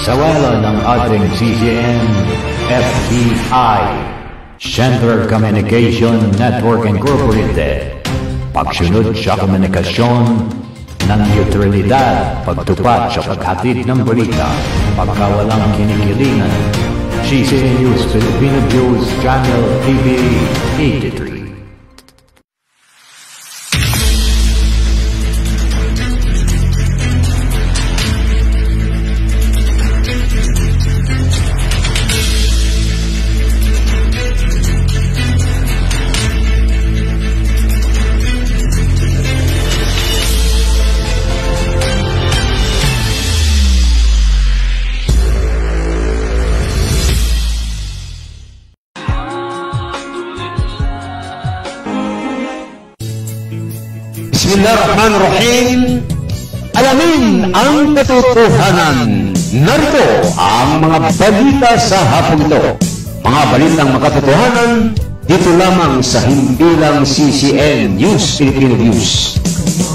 sa wala ng ating CCM, FBI, Center Communication Network Incorporated. Pagsunod sa komunikasyon ng neutralidad, pagtupat sa paghatid ng balita, pagkawalang kinikilingan. CCM News Filipino News Channel TV 83. Bismillahirrahmanirrahim. Alamin ang katotohanan. Narito ang mga balita sa hapong ito. Mga balitang makatotohanan dito lamang sa himpilang CCM News Filipino News.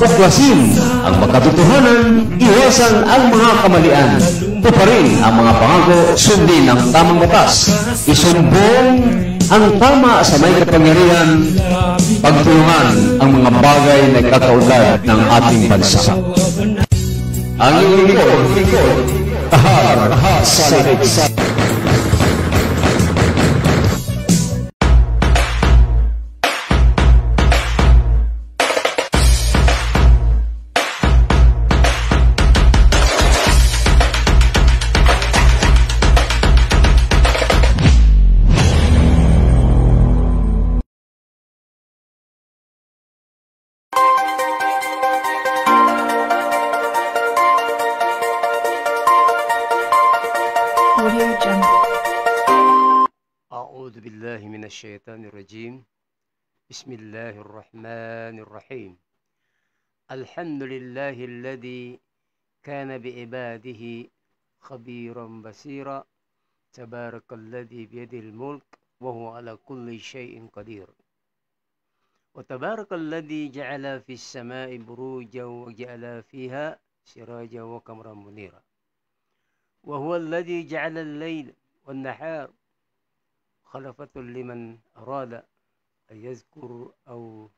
Tuklasin ang makatotohanan, iwasan ang mga kamalian, tuparin ang mga pangako, sundin ang tamang batas, isumbong ang tama sa may kapangyarihan, pagtulungan ang mga bagay na kakaulad ng ating bansa. Ang iyong lingkod, Tahar Salig. أعوذ بالله من الشيطان الرجيم بسم الله الرحمن الرحيم الحمد لله الذي كان بعباده خبيرا بصيرا تبارك الذي بيده الملك وهو على كل شيء قدير وتبارك الذي جعل في السماء بروجا وجعل فيها سراجا وقمرا منيرا وهو الذي جعل الليل والنهار خلفة لمن أراد أن يذكر أو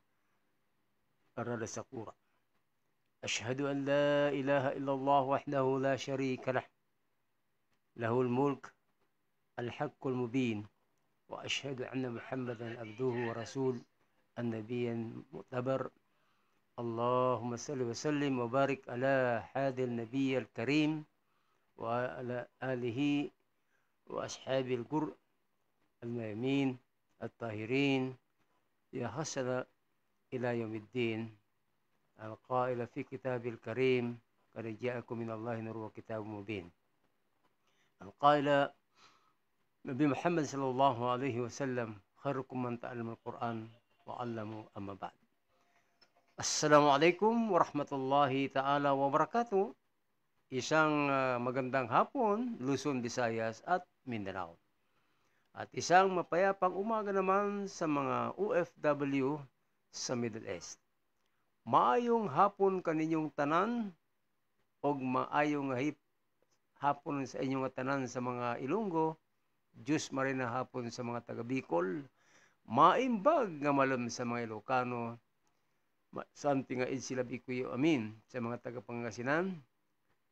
أراد شكورا أشهد أن لا إله إلا الله وحده لا شريك له له الملك الحق المبين وأشهد أن محمدا عبده ورسول النبي المعتبر اللهم صل وسلم وبارك على هذا النبي الكريم وعلى آله وأصحابه الغر الميامين الطاهرين يا حسن إلى يوم الدين القائل في كتاب الكريم قد جاءكم من الله نور وكتاب مبين القائل نبي محمد صلى الله عليه وسلم خيركم من تعلم القرآن وعلمه أما بعد. Assalamualaikum warahmatullahi ta'ala wabarakatuh. Isang magandang hapon, Luzon, Visayas at Mindanao. At isang mapayapang umaga naman sa mga OFW sa Middle East. Maayong hapon kaninyong tanan o maayong hapon sa inyong tanan sa mga Ilonggo. Diyos marina hapon sa mga taga Bicol. Maimbag nga malam sa mga Ilocano. Something nga sila bikuyo amin sa mga taga Pangasinan.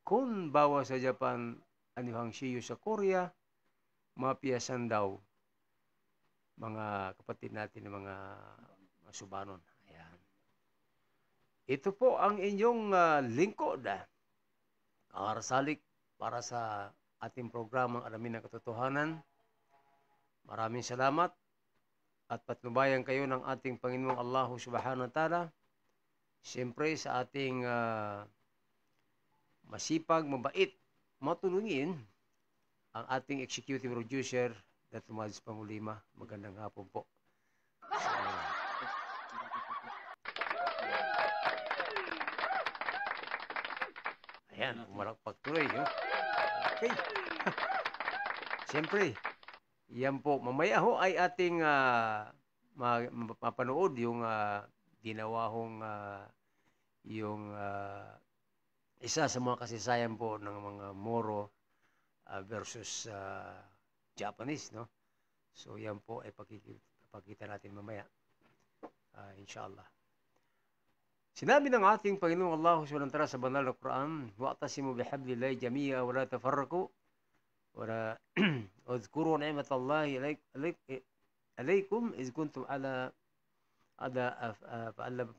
Kung bawa sa Japan, anihang shiyo sa Korea, mapiyasan daw mga kapatid natin ng mga subanon. Ayan. Ito po ang inyong lingkod. Salik para sa ating programang Alamin ang Katotohanan. Maraming salamat at patnubayan kayo ng ating Panginoong Allah Subhanahu wa Ta'ala. Siyempre sa ating masipag, mabait, matulungin ang ating executive producer na Tomas Pangulima. Magandang hapon po. Ayan, umalakpak tuloy. Okay. Siyempre, yan po. Mamaya ho ay ating mapanood yung ginawa hong yung isa sa mga kasaysayan po ng mga Moro versus Japanese, no? So yan po ay pakita natin mamaya, inshallah. Sinabi ng ating Panginoong Allah subhanahu wa ta'ala sa banal na Quran, wa'tasimu bihablillahi jami'a wa la tafarraqu wa la udhkuru ni'matallahi alaykum iz kuntum ala fa'allaba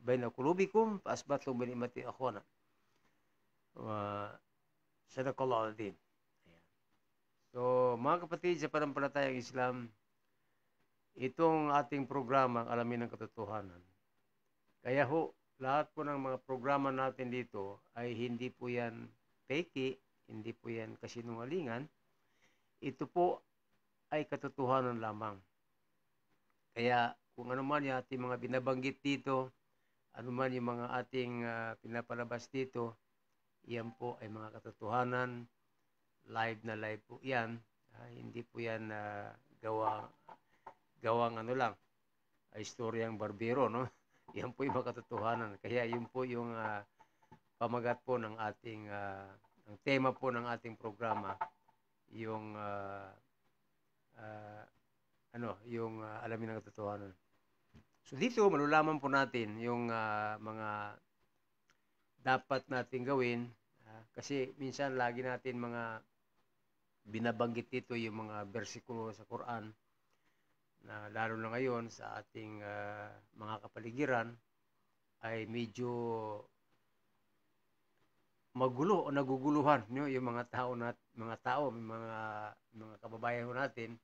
bayna qulubikum fa asbatum bi ni'mati akhwana. Wa sadaqallahu al-azim. So, mga kapatid sa pananampalatayang Islam, itong ating programa, Alamin ang Katotohanan. Kaya ho, lahat po ng mga programa natin dito ay hindi po yan peke, hindi po yan kasinungalingan. Ito po ay katotohanan lamang. Kaya kung ano man yung ating mga binabanggit dito, ano man yung mga ating pinapalabas dito, yan po ay mga katotohanan. Live na live po yan. Hindi po yan gawang ano lang, istoryang barbero, no? Yan po yung mga katotohanan. Kaya yun po yung pamagat po ng ating, ang tema po ng ating programa, yung yung alamin ng katotohanan. So dito, malulaman po natin yung mga dapat natin gawin, kasi minsan lagi natin mga binabanggit dito yung mga bersikulo sa Quran, na lalo na ngayon sa ating mga kapaligiran ay medyo magulo o naguguluhan, no? Yung mga kababayan natin,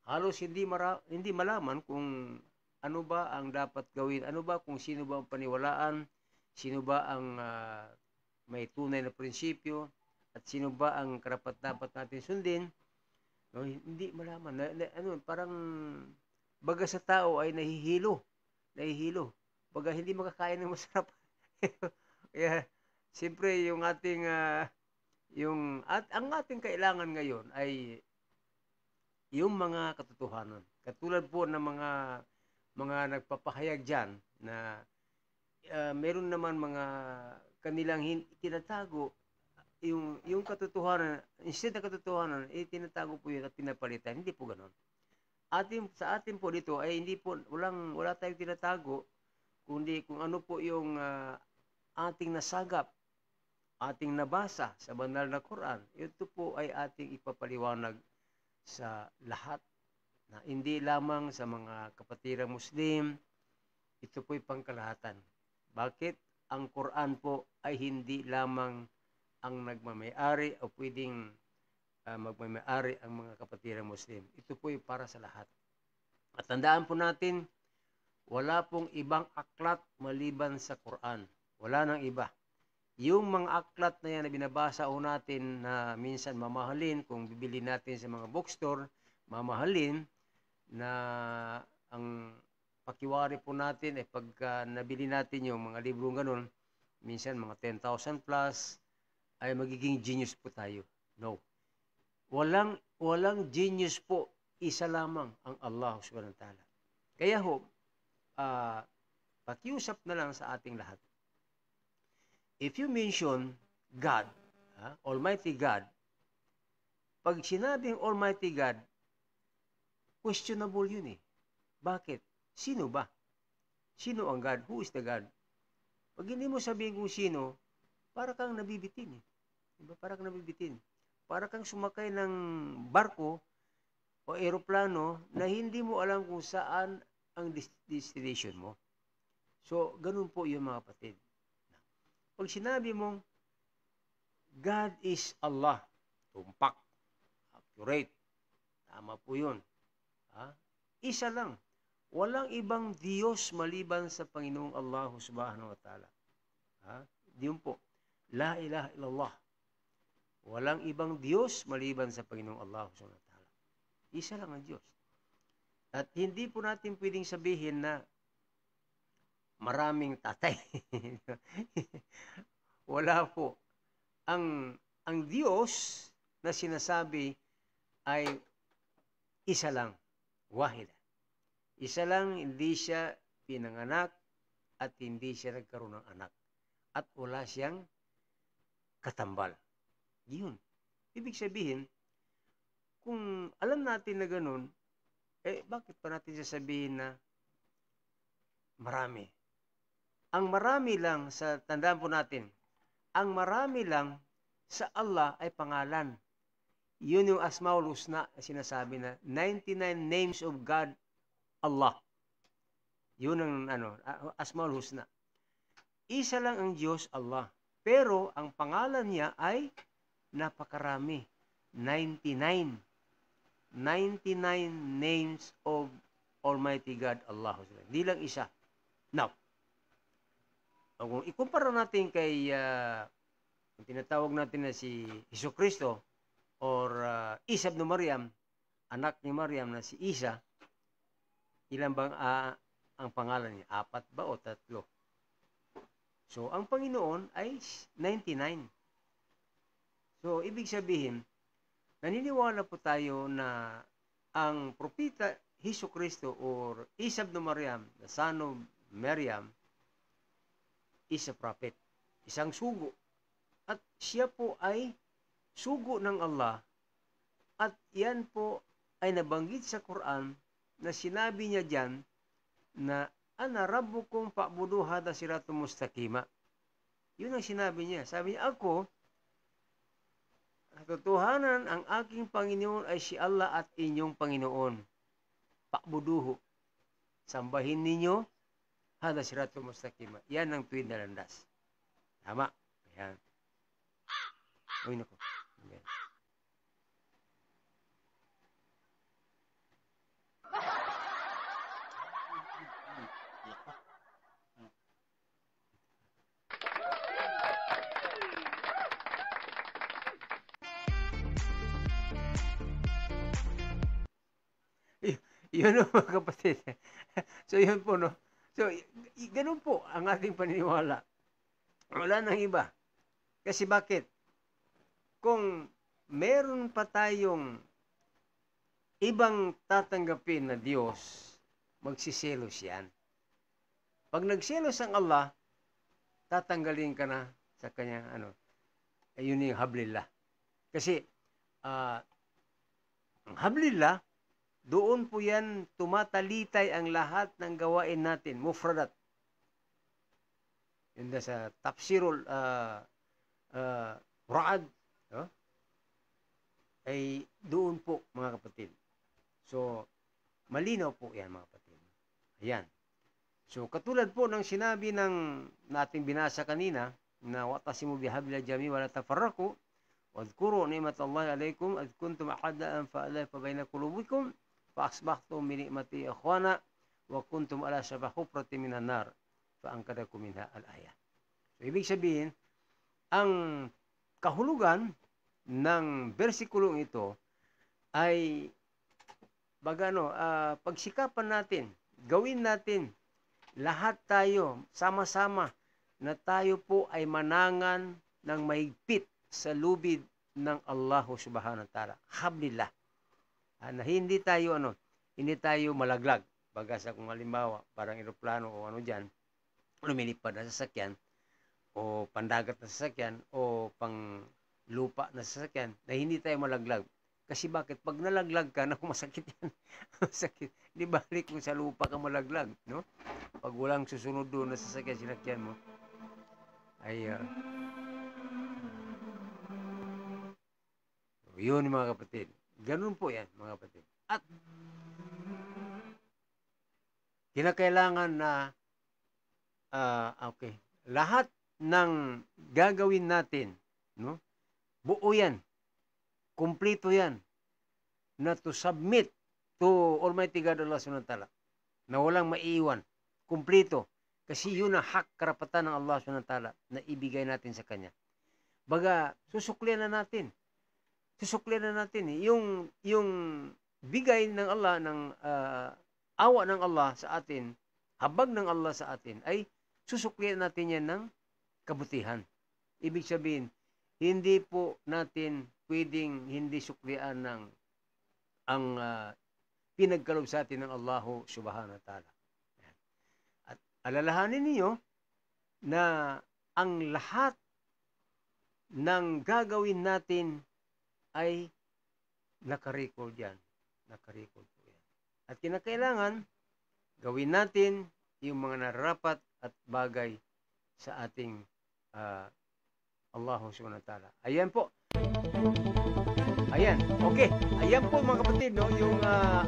halos hindi malaman kung ano ba ang dapat gawin, ano ba kung sino ba ang paniwalaan, sino ba ang may tunay na prinsipyo, at sino ba ang karapat-dapat natin sundin. No, hindi malaman. Parang baga sa tao ay nahihilo. Baga hindi makakain ng masarap. Kaya, siyempre, yung ating, ang ating kailangan ngayon ay yung mga katotohanan. Katulad po ng mga nagpapahayag dyan na meron naman mga kanilang tinatago, yung katotohanan, instead na katotohanan, tinatago po yun at pinapalitan. Hindi po ganon. Sa atin po dito ay hindi po, wala tayong tinatago, kundi kung ano po yung ating nasagap, ating nabasa sa banal na Quran. Ito po ay ating ipapaliwanag sa lahat, na hindi lamang sa mga kapatirang Muslim, ito po'y pangkalahatan. Bakit? Ang Quran po ay hindi lamang ang nagmamayari o pwedeng magmamayari ang mga kapatirang Muslim. Ito po ay para sa lahat. At tandaan po natin, wala pong ibang aklat maliban sa Quran. Wala nang iba. Yung mga aklat na yan na binabasa o natin na minsan mamahalin, kung bibili natin sa mga bookstore, mamahalin, na ang pakiwari po natin ay pagka nabili natin yung mga librong ganun, minsan mga 10,000 plus, ay magiging genius po tayo. No. Walang genius po, isa lamang ang Allah subhanahu wa ta'ala. Kaya ho, pakiusap na lang sa ating lahat. If you mention God, Almighty God, pag sinabing Almighty God, questionable yun eh. Bakit? Sino ba? Sino ang God? Who is the God? Pag hindi mo sabihin kung sino, para kang nabibitin eh. Diba? Para kang nabibitin. Para kang sumakay ng barko o eroplano na hindi mo alam kung saan ang destination mo. So, ganun po yung mga kapatid. Pag sinabi mong God is Allah, tumpak, accurate, tama po yun. Isa lang. Walang ibang Diyos maliban sa Panginoong Allah subhanahu wa ta'ala. Diyon po. La ilaha illallah. Walang ibang Diyos maliban sa Panginoong Allah subhanahu wa ta'ala. Isa lang ang Diyos. At hindi po natin pwedeng sabihin na maraming tatay. Wala po. Ang Diyos na sinasabi ay isa lang. Wahida. Isa lang, hindi siya pinanganak at hindi siya nagkaroon ng anak. At wala siyang katambal. Yun. Ibig sabihin, kung alam natin na ganun, bakit pa natin sasabihin na marami? Ang marami lang, tandaan po natin, ang marami lang sa Allah ay pangalan. Yun yung Asmaul Husna na sinasabi na 99 names of God, Allah. Yun ang Asmaul Husna. Isa lang ang Diyos, Allah. Pero ang pangalan niya ay napakarami. 99. 99 names of Almighty God, Allah. Hindi lang isa. Now, kung ikumpara natin kay ang tinatawag natin na si Jesucristo or Isa ibn Maryam, anak ni Maryam na si Isa, ilan bang ang pangalan niya? 4 ba o 3? So, ang Panginoon ay 99. So, ibig sabihin, naniniwala po tayo na ang propeta Jesucristo or Isa ibn Maryam, the son of Maryam, is a prophet. Isang sugo. At siya po ay sugo ng Allah. At yan po ay nabanggit sa Quran na sinabi niya dyan na ana rabbukum fa'budu hada siratum mustaqima. Yun ang sinabi niya. Sabi niya, ako, katotohanan, ang aking Panginoon ay si Allah at inyong Panginoon. Fa'buduhu. Sambahin ninyo hada siratum mustaqima. Yan ang tuwid na landas. Tama. Ayan. Uy, naku. Ayan. Yun mga kapatid. So, yun po, no? So, ganun po ang ating paniniwala. Wala nang iba. Kasi bakit? Kung meron pa tayong ibang tatanggapin na Diyos, magsiselos yan. Pag nagselos ang Allah, tatanggalin ka na sa kanyang ayun yung hablillah. Kasi, ang hablillah, doon po yan tumatalitay ang lahat ng gawain natin, mufradat. Yun na sa tafsirul Ra'ad, ay doon po mga kapatid. So, malinaw po yan mga kapatid. Ayan. So, katulad po ng sinabi ng nating binasa kanina, na wa'tasimu bihablillah jami' wa la tafarraqu wadhkuru ni'matallahi alaykum id kuntum a'da'an fa'alafa baina qulubikum fa'asbahtum bi ni'mati ikhwana wa kuntum ala shafa hufratin minan nar fa'ankadakum minha al-ayah. So, ibig sabihin, ang kahulugan ng bersikulong ito ay pagsikapan natin, gawin natin lahat tayo sama-sama na tayo po ay manangan ng mahigpit sa lubid ng Allah subhanahu wa ta'ala. Hablillah. Na hindi tayo malaglag. Baga sa kung halimbawa, parang eroplano o dyan, lumilipad na sasakyan, o pandagat na sasakyan, o pang lupa na sasakyan, na hindi tayo malaglag. Kasi bakit? Pag nalaglag ka, masakit yan. Masakit. Di balik kung sa lupa ka malaglag, no? Pag walang susunod doon na sasakyan, sinakyan mo, ay, yun mga kapatid. Ganun po yan, mga kapatid. At, kinakailangan na, lahat ng gagawin natin, no? Buo yan. Kumplito yan. Na to submit to Almighty God Allah subhanahu wa ta'ala. Na walang maiiwan. Kumplito. Kasi yun ang hak, karapatan ng Allah subhanahu wa ta'ala na ibigay natin sa Kanya. Baga, susuklian na natin. Susuklian na natin. Yung bigay ng Allah, ng awa ng Allah sa atin, habag ng Allah sa atin, ay susuklian natin yan ng kabutihan. Ibig sabihin, hindi po natin pwedeng hindi suklian ng ang pinagkaloob sa atin ng Allah subhanahu wa ta'ala. At alalahanin niyo na ang lahat ng gagawin natin ay nakarecord yan. Nakarecord po yan. At kinakailangan, gawin natin yung mga nararapat at bagay sa ating Allah subhanahu wa ta'ala. Ayan po. Ayan. Okay. Ayan po mga kapatid, no? Yung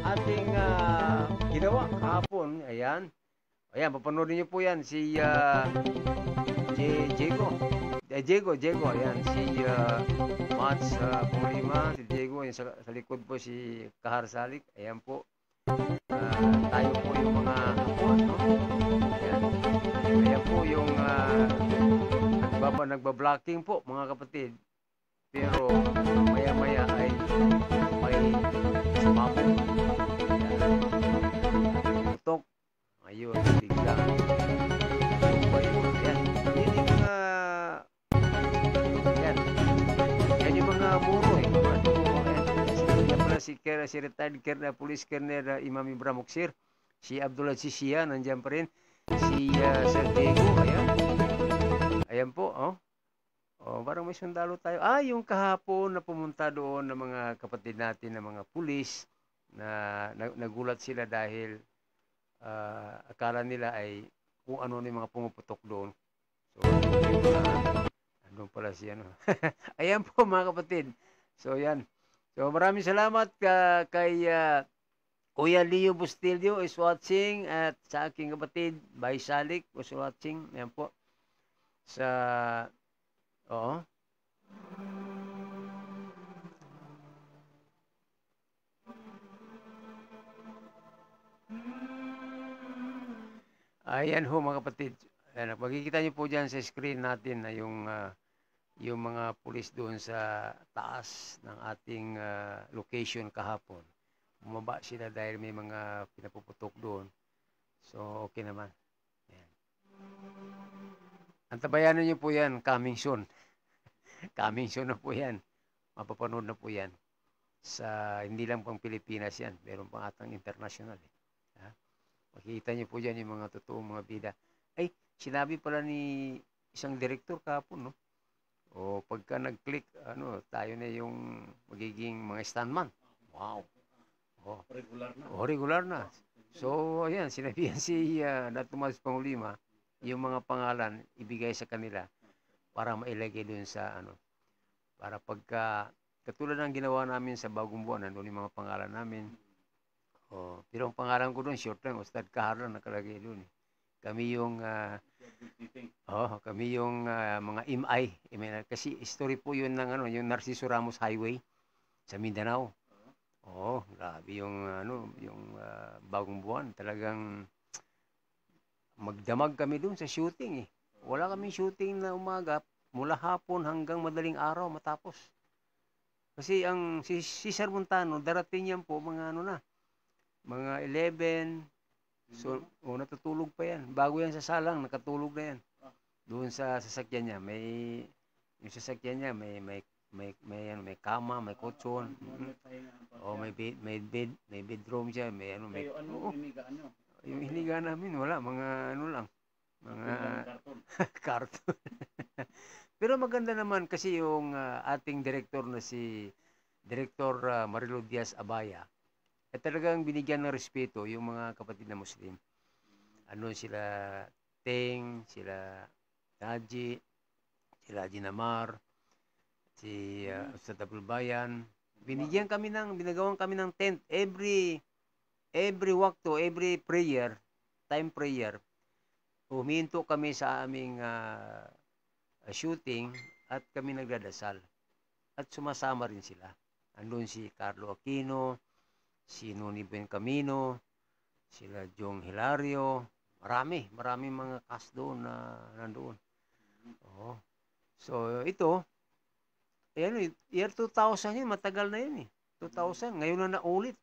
ating ginawa kahapon. Ayan. Ayan, papanoodin niyo po yan. Si Diego. Ayan. Si Mats Pulima. Si Diego. Ayan, sa likod po si Kahar Salik. Ayan po. Tayo po yung mga hapon, no? Ayan. Ayan po yung nagbablocking po mga kapatid. Pero maya-maya ay may sumabog. Tutok. Ayun, biglang. Ayan. Yan yung mga muro eh. Yan pala si retired police colonel Imam Ibrahim Muksir. Si Abdullah Sisia, nandiyan pa rin. Si Sir Diego, ayan. Ayan po, oh. Oh, parang may sundalo tayo. Yung kahapon na pumunta doon ng mga kapatid natin na mga pulis na nagulat sila dahil akala nila ay kung ano yung mga pumuputok doon. So, doon pala si ano. Ayan po mga kapatid. So, yan. So, maraming salamat kay Kuya Leo Bustilio is watching at sa aking kapatid, Bay Salik was watching. Ayan po. Oo. Ayan ho mga kapatid. Ayan, makikita niyo po dyan sa screen natin na yung mga pulis doon sa taas ng ating location kahapon. Bumaba sila dahil may mga pinapuputok doon. So, okay naman. Ayan. Antabayanan niyo po yan, coming soon. Coming soon na po yan. Mapapanood na po yan. Hindi lang pang Pilipinas yan. Meron pang atang international. Makikita niyo po dyan yung mga totoong mga bida. Ay, sinabi pala ni isang direktor kahapon, no? O pagka nag-click, tayo na yung magiging mga stuntman. Wow. Regular na. So, ayan, sinabihan si Tomas Pangulima, yung mga pangalan, ibigay sa kanila para mailagay dun sa, para pagka, katulad ng ginawa namin sa Bagong Buwan, nandun yung mga pangalan namin. Pero ang pangalan ko doon, short lang, Ustad Kahar lang nakalagay doon. Kami yung, mga MI. Kasi story po yun ng, yung Narciso Ramos Highway sa Mindanao. Grabe yung, Bagong Buwan. Talagang, magdamag kami doon sa shooting eh. Wala kaming shooting na umaga, mula hapon hanggang madaling araw matapos. Kasi si Cesar Montano, darating yan po mga mga 11. So, natutulog pa yan. Bago yan sa salang, nakatulog na yan. Doon sa sasakyan niya, yung sasakyan niya, may kama, may kotson. May bedroom siya, yung hiniga namin, wala, mga lang. Mga karton. Pero maganda naman kasi yung ating director na si Director Marilo Diaz Abaya, at talagang binigyan ng respeto yung mga kapatid na Muslim. Sila Teng, sila Taji, sila Jinamar, si Ustad Abdul Bayan. Binagawan kami ng tent every wakto, every prayer, time prayer. Huminto kami sa aming shooting at kami nagdadasal. At sumasama rin sila. Andun si Carlo Aquino, si Noni Bencamino, sila Jong Hilario, maraming mga cast doon na nandoon. So ito, year 2000 yun, matagal na yun eh. 2000, ngayon na naulit.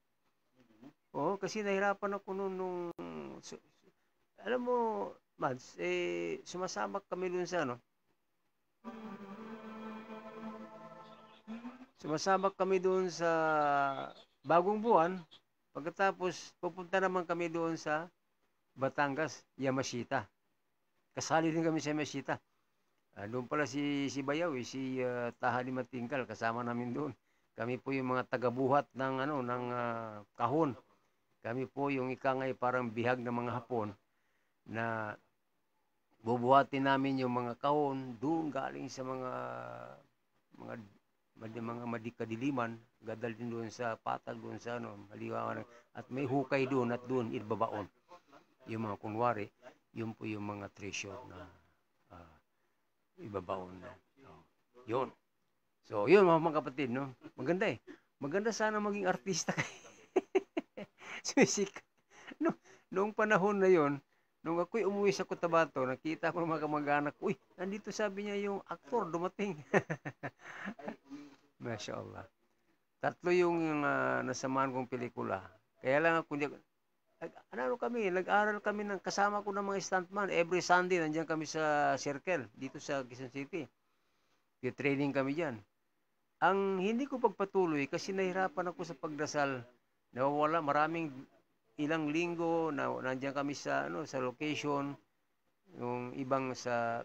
Kasi nahirapan ako nung alam mo, Mads, sumasama kami doon sa Sumasama kami doon sa Bagong Buwan. Pagkatapos, pupunta naman kami doon sa Batangas, Yamashita. Kasali din kami sa Yamashita. Doon pala si Bayaw, si Tahani Matingkal, kasama namin doon. Kami po yung mga tagabuhat ng kahon. Kami po yung ikangay parang bihag ng mga Hapon na bubuhatin namin yung mga kahon doon galing sa mga madikadiliman, gadal din doon sa patag, doon sa maliwanag, at may hukay doon at doon ibabaon. Yung mga kunwari, yun po yung mga treasure na ibabaon na. Yun. So, yun mga kapatid, no? Maganda eh. Maganda sana maging artista kayo. Sumisik. Noong panahon na yun, nung ako'y umuwi sa Cotabato, nakita ko ng mga kamag-anak, uy, nandito sabi niya yung aktor, dumating. Masya Allah. 3 yung nasamahan kong pelikula. Kaya lang ako, nag-aral kami kasama ko ng mga stuntman. Every Sunday, nandiyan kami sa Circle, dito sa Quezon City. Training kami dyan. Ang hindi ko pagpatuloy kasi nahirapan ako sa pagdasal. Nawawala, ilang linggo na nandiyan kami sa location, yung ibang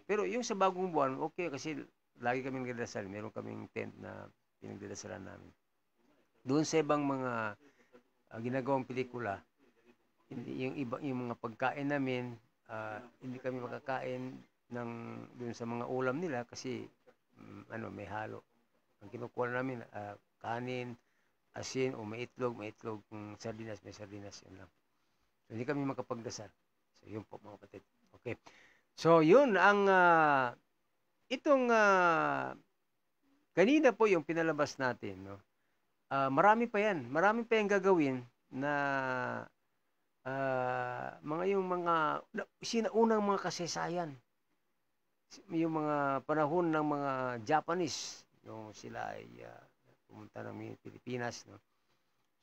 pero yung sa bagong buwan, okay kasi lagi kaming nagdadasal. Meron kaming tent na pinagdadasalan namin. Doon sa ibang mga ginagawang pelikula, yung mga pagkain namin, hindi kami makakain doon sa mga ulam nila kasi may halo. Ang kinukuha namin, kanin, asin, o may itlog, sardinas, may sardinas, yun lang. So, hindi kami makapagdasal. So, yun po mga kapatid. Okay. So, yun ang, kanina po yung pinalabas natin, no? Marami pa yan. Marami pa yung gagawin na, sinaunang mga kasaysayan. Yung mga panahon ng mga Japanese, yung sila ay pumunta ng Pilipinas, no?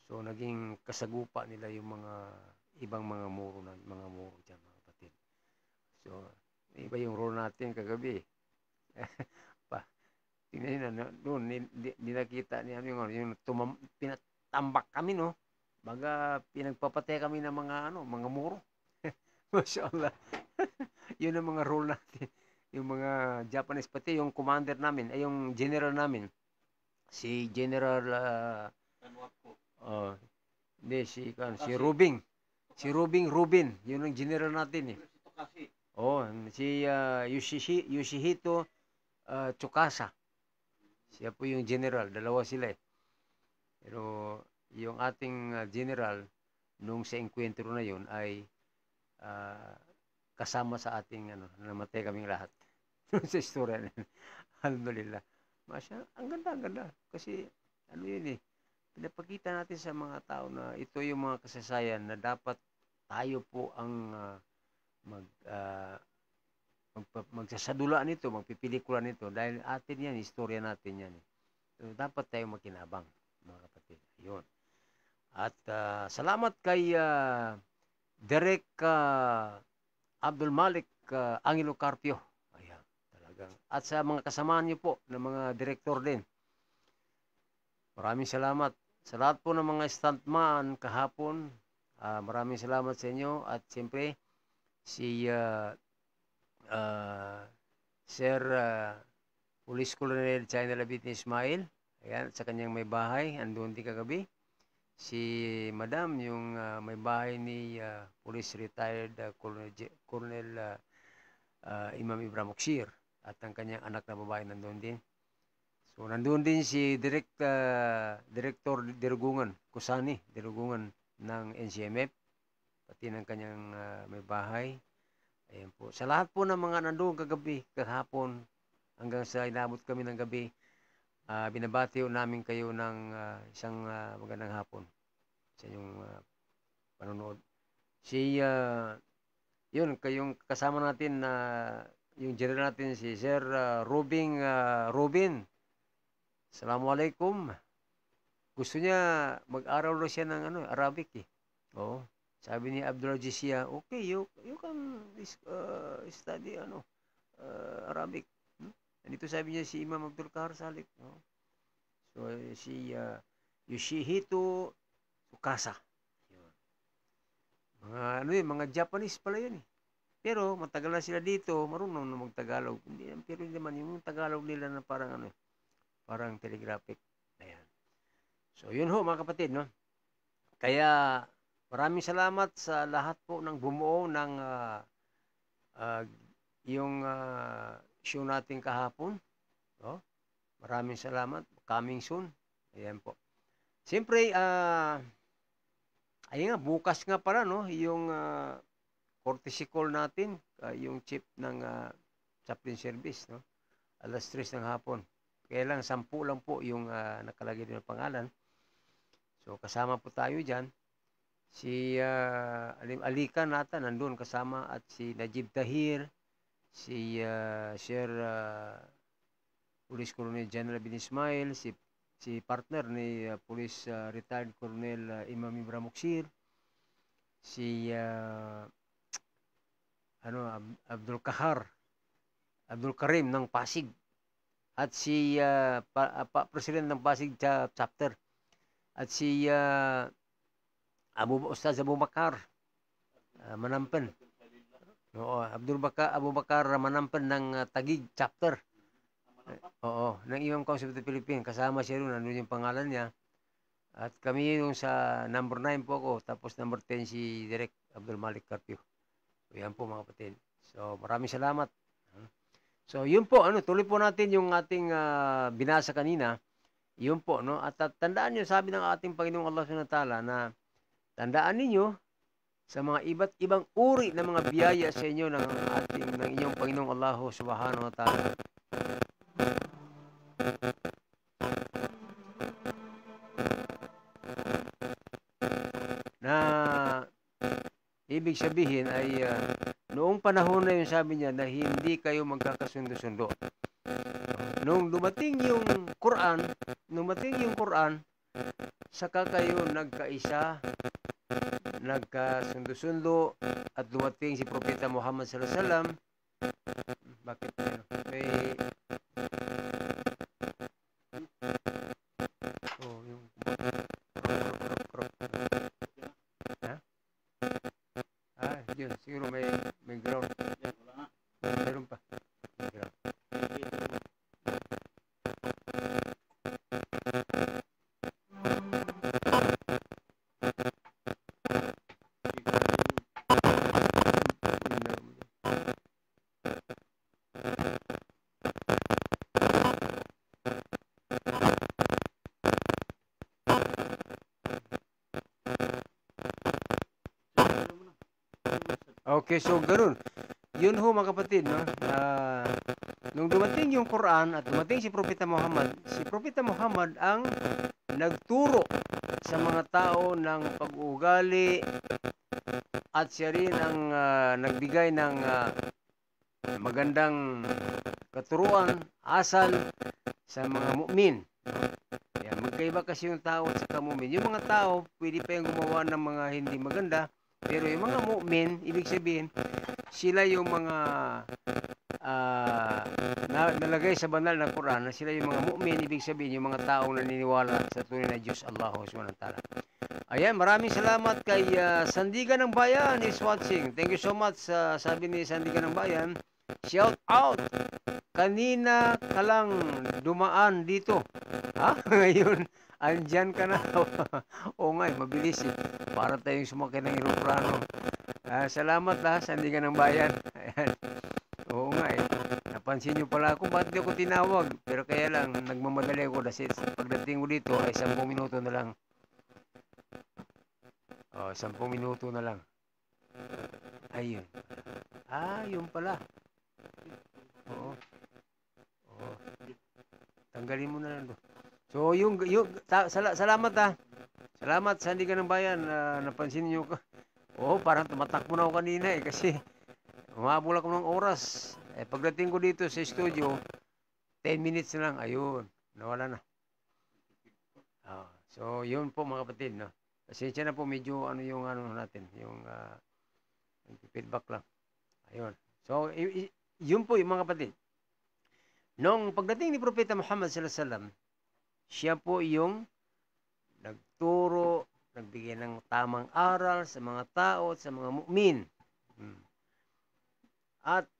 So naging kasagupa nila yung mga ibang mga muro diyan, mga kapatid. So iba yung role natin kagabi. Tingnan niyo doon nakita niya yung pinatambak kami, no? Baga pinagpapatay kami ng mga muro. Mashallah. Yun ang mga role natin. Yung mga Japanese, pati yung commander namin, ay yung general namin, si General si Rubing. Si Rubin, yun ang general natin eh. Si Yoshihito Tsukasa. Siya po yung general, dalawa sila eh. Pero yung ating general nung sa encuentro na yun ay kasama sa ating namatay kaming lahat. Sa istorya na yun. Alhamdulillah. Ang ganda. Kasi, yun eh, pinapakita natin sa mga tao na ito yung mga kasaysayan na dapat tayo po ang magsasadula nito, magpipelikula nito, dahil atin yan, istorya natin yan eh. So, dapat tayo makinabang, mga kapatid. Ayun. At salamat kay Derek Abdul Malik Angelo Carpio. Ayan, talagang. At sa mga kasamaan niyo po, ng mga direktor din. Maraming salamat. Sa lahat po ng mga stuntman kahapon, maraming salamat sa inyo. At siyempre, si Sir Police Colonel China Labit Ismail, ayan, sa kanyang may bahay, andun din kagabi. Si Madam, yung may bahay ni Police Retired Colonel Imam Ibrahim Oksir, at ang kanyang anak na babae nandun din. So, nandun din si Director Dirugungan, Kusani, Dirugungan ng NCMF, pati ng kanyang may bahay. Ayan po. Sa lahat po ng mga nandun kagabi, kahapon, hanggang sa inabot kami ng gabi, binabati namin kayo ng isang magandang hapon sa inyong panonood. Yun, kayong kasama natin na yung general natin, si Sir Rubin. Assalamualaikum. Gusto niya mag-aral na siya ng Arabic eh. Oo. Sabi ni Abdulaziz siya, okay, you can study Arabic. Nandito sabi niya si Imam Abdul Kahar Salik. No? So, si Yoshihito Tsukasa. Mga Japanese pala yun eh. Pero matagal na sila dito, marunong na mag-Tagalog. Pero hindi naman yung Tagalog nila na parang parang telegraphic. Ayan. So, yun ho mga kapatid, no? Kaya, maraming salamat sa lahat po ng bumuo ng yung show natin kahapon. No? Maraming salamat. Coming soon. Ayan po. Siyempre, ayun nga, bukas nga pala, no? Yung courtesy call natin, yung chief ng chaplain service, no? Alas 3 ng hapon. Kaya lang, 10 lang po yung nakalagay din ng pangalan. So, kasama po tayo dyan. Si Alika Nata, nandun kasama, at si Najib Tahir, si Sir Police Colonel General bin Ismail, si partner ni Police Retired Colonel Imam Ibrahim Muksir, si Abdul Karim ng Pasig, at si President ng Pasig chapter, at si Ustaz Abu Bakar Manampen. Oo, Abu Bakar Manampen ng Taguig chapter. Oo, ng Imam Council of the Philippines. Kasama siya rin, ano yung pangalan niya. At kami yung sa number 9 po ako, tapos number 10 si Direk Abdul Malik Carpio. So, yan po mga kapatid. So, maraming salamat. So, yun po, tuloy po natin yung ating binasa kanina. Yun po, no? At tandaan nyo, sabi ng ating Panginoong Allah Subhanahu wa Ta'ala na tandaan ninyo sa mga iba't ibang uri ng mga biyaya sa inyo ng inyong Panginoong Allah Subhanahu wa Ta'ala. Na ibig sabihin ay noong panahon na yun, sabi niya na hindi kayo magkakasundo-sundo. Nung dumating yung Quran, saka kayo nagkaisa, nagkasundo-sundo, at dumating si Propeta Muhammad sallallahu alaihi wasallam. Bakit may yung yun, siguro may ground. Meron pa. Okay, so ganun. Yun ho mga kapatid, no? Nung dumating yung Quran at dumating si Propeta Muhammad ang nagturo sa mga tao ng pag-uugali, at siya rin ang nagbigay ng magandang katuruan, asal sa mga mu'min. Yan, magkaiba kasi yung tao at saka mu'min. Yung mga tao, pwede pa yung gumawa ng mga hindi maganda, pero yung mga mu'min, ibig sabihin, sila yung mga nalagay sa banal na Quran, sila yung mga mu'min, ibig sabihin, yung mga taong naniniwala sa tunay na Diyos, Allah subhanahu wa ta'ala. Ayan, maraming salamat kay Sandigan ng Bayan is watching. Thank you so much, sabi ni Sandigan ng Bayan. Shout out! Kanina ka lang dumaan dito. Ha? Ngayon, andyan ka na. Oo nga, mabilis eh. Para tayong sumakay ng aeroplano. Salamat Sandigan ng Bayan. Ayan. Oo nga eh. Napansin nyo pala ako, bakit di ako tinawag? Pero kaya lang, nagmamadali ako kasi pagdating ko dito ay 10 minuto na lang. 10 minuto na lang. Ayun. Yun pala. Oo. Tanggalin mo na lang doon. So, salamat Salamat Sandigan ng Bayan. Napansin niyo ko. Parang tumatakbo na ako kanina eh. Kasi umabol ako ng oras. Pagdating ko dito sa studio, 10 minutes na lang. Ayun. Nawala na. So, yun po mga kapatid. No? Pasensya na po. Medyo yung natin. Yung feedback lang. Ayun. So, yun po yung mga kapatid. Nung pagdating ni Propeta Muhammad sallallahu alaihi wasallam, siya po yung nagturo, nagbigay ng tamang aral sa mga tao at sa mga mu'min. At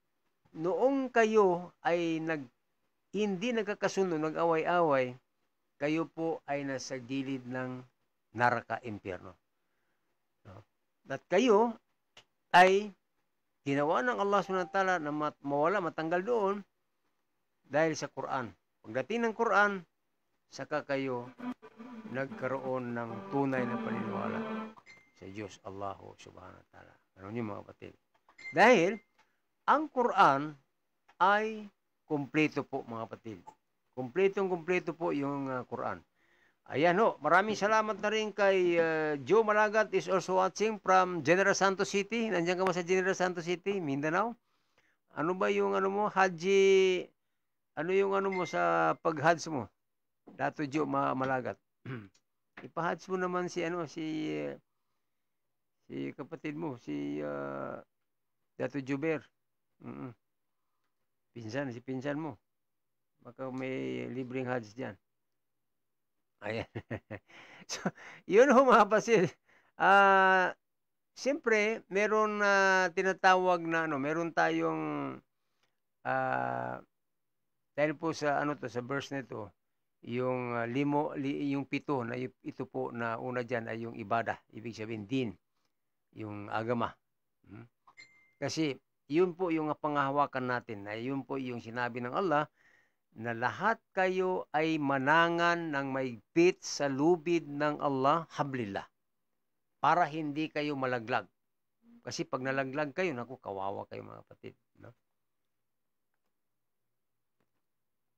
noong kayo ay hindi nagkakasundo, nag-away-away, kayo po ay nasa gilid ng naraka impyerno. No? At kayo ay ginawa ng Allah SWT na mawala, matanggal doon dahil sa Quran. Pagdating ng Quran, saka kayo nagkaroon ng tunay na paniniwala sa Diyos Allah Subhanahu wa Ta'ala. Ano niyo mga kapatid? Dahil ang Quran ay kumpleto po mga kapatid. Kumpletong-kumpleto po yung Quran. Ayan ho, maraming salamat na rin kay Joe Malagat is also watching from General Santos City. Nandiyan ka ba sa General Santos City, Mindanao? Ano ba yung ano mo, Haji, ano yung ano mo sa pag-Hajj mo? Dato Joe Malagat. Ipa-Hajj mo naman si ano, si kapatid mo, si Dato Juber. Si pinsan mo. Baka may libreng Hajj dyan. Ayan. So, yun ho mga kapatid. Siyempre, meron tinatawag na ano, meron tayong dahil po sa ano to, sa verse nito, yung yung 7 na ito po na una diyan ay yung ibada, ibig sabihin din yung agama. Kasi yun po yung panghahawakan natin, na yun po yung sinabi ng Allah na lahat kayo ay manangan ng maigpit sa lubid ng Allah, hablillah, para hindi kayo malaglag. Kasi pag nalaglag kayo, naku, kawawa kayo mga kapatid. No?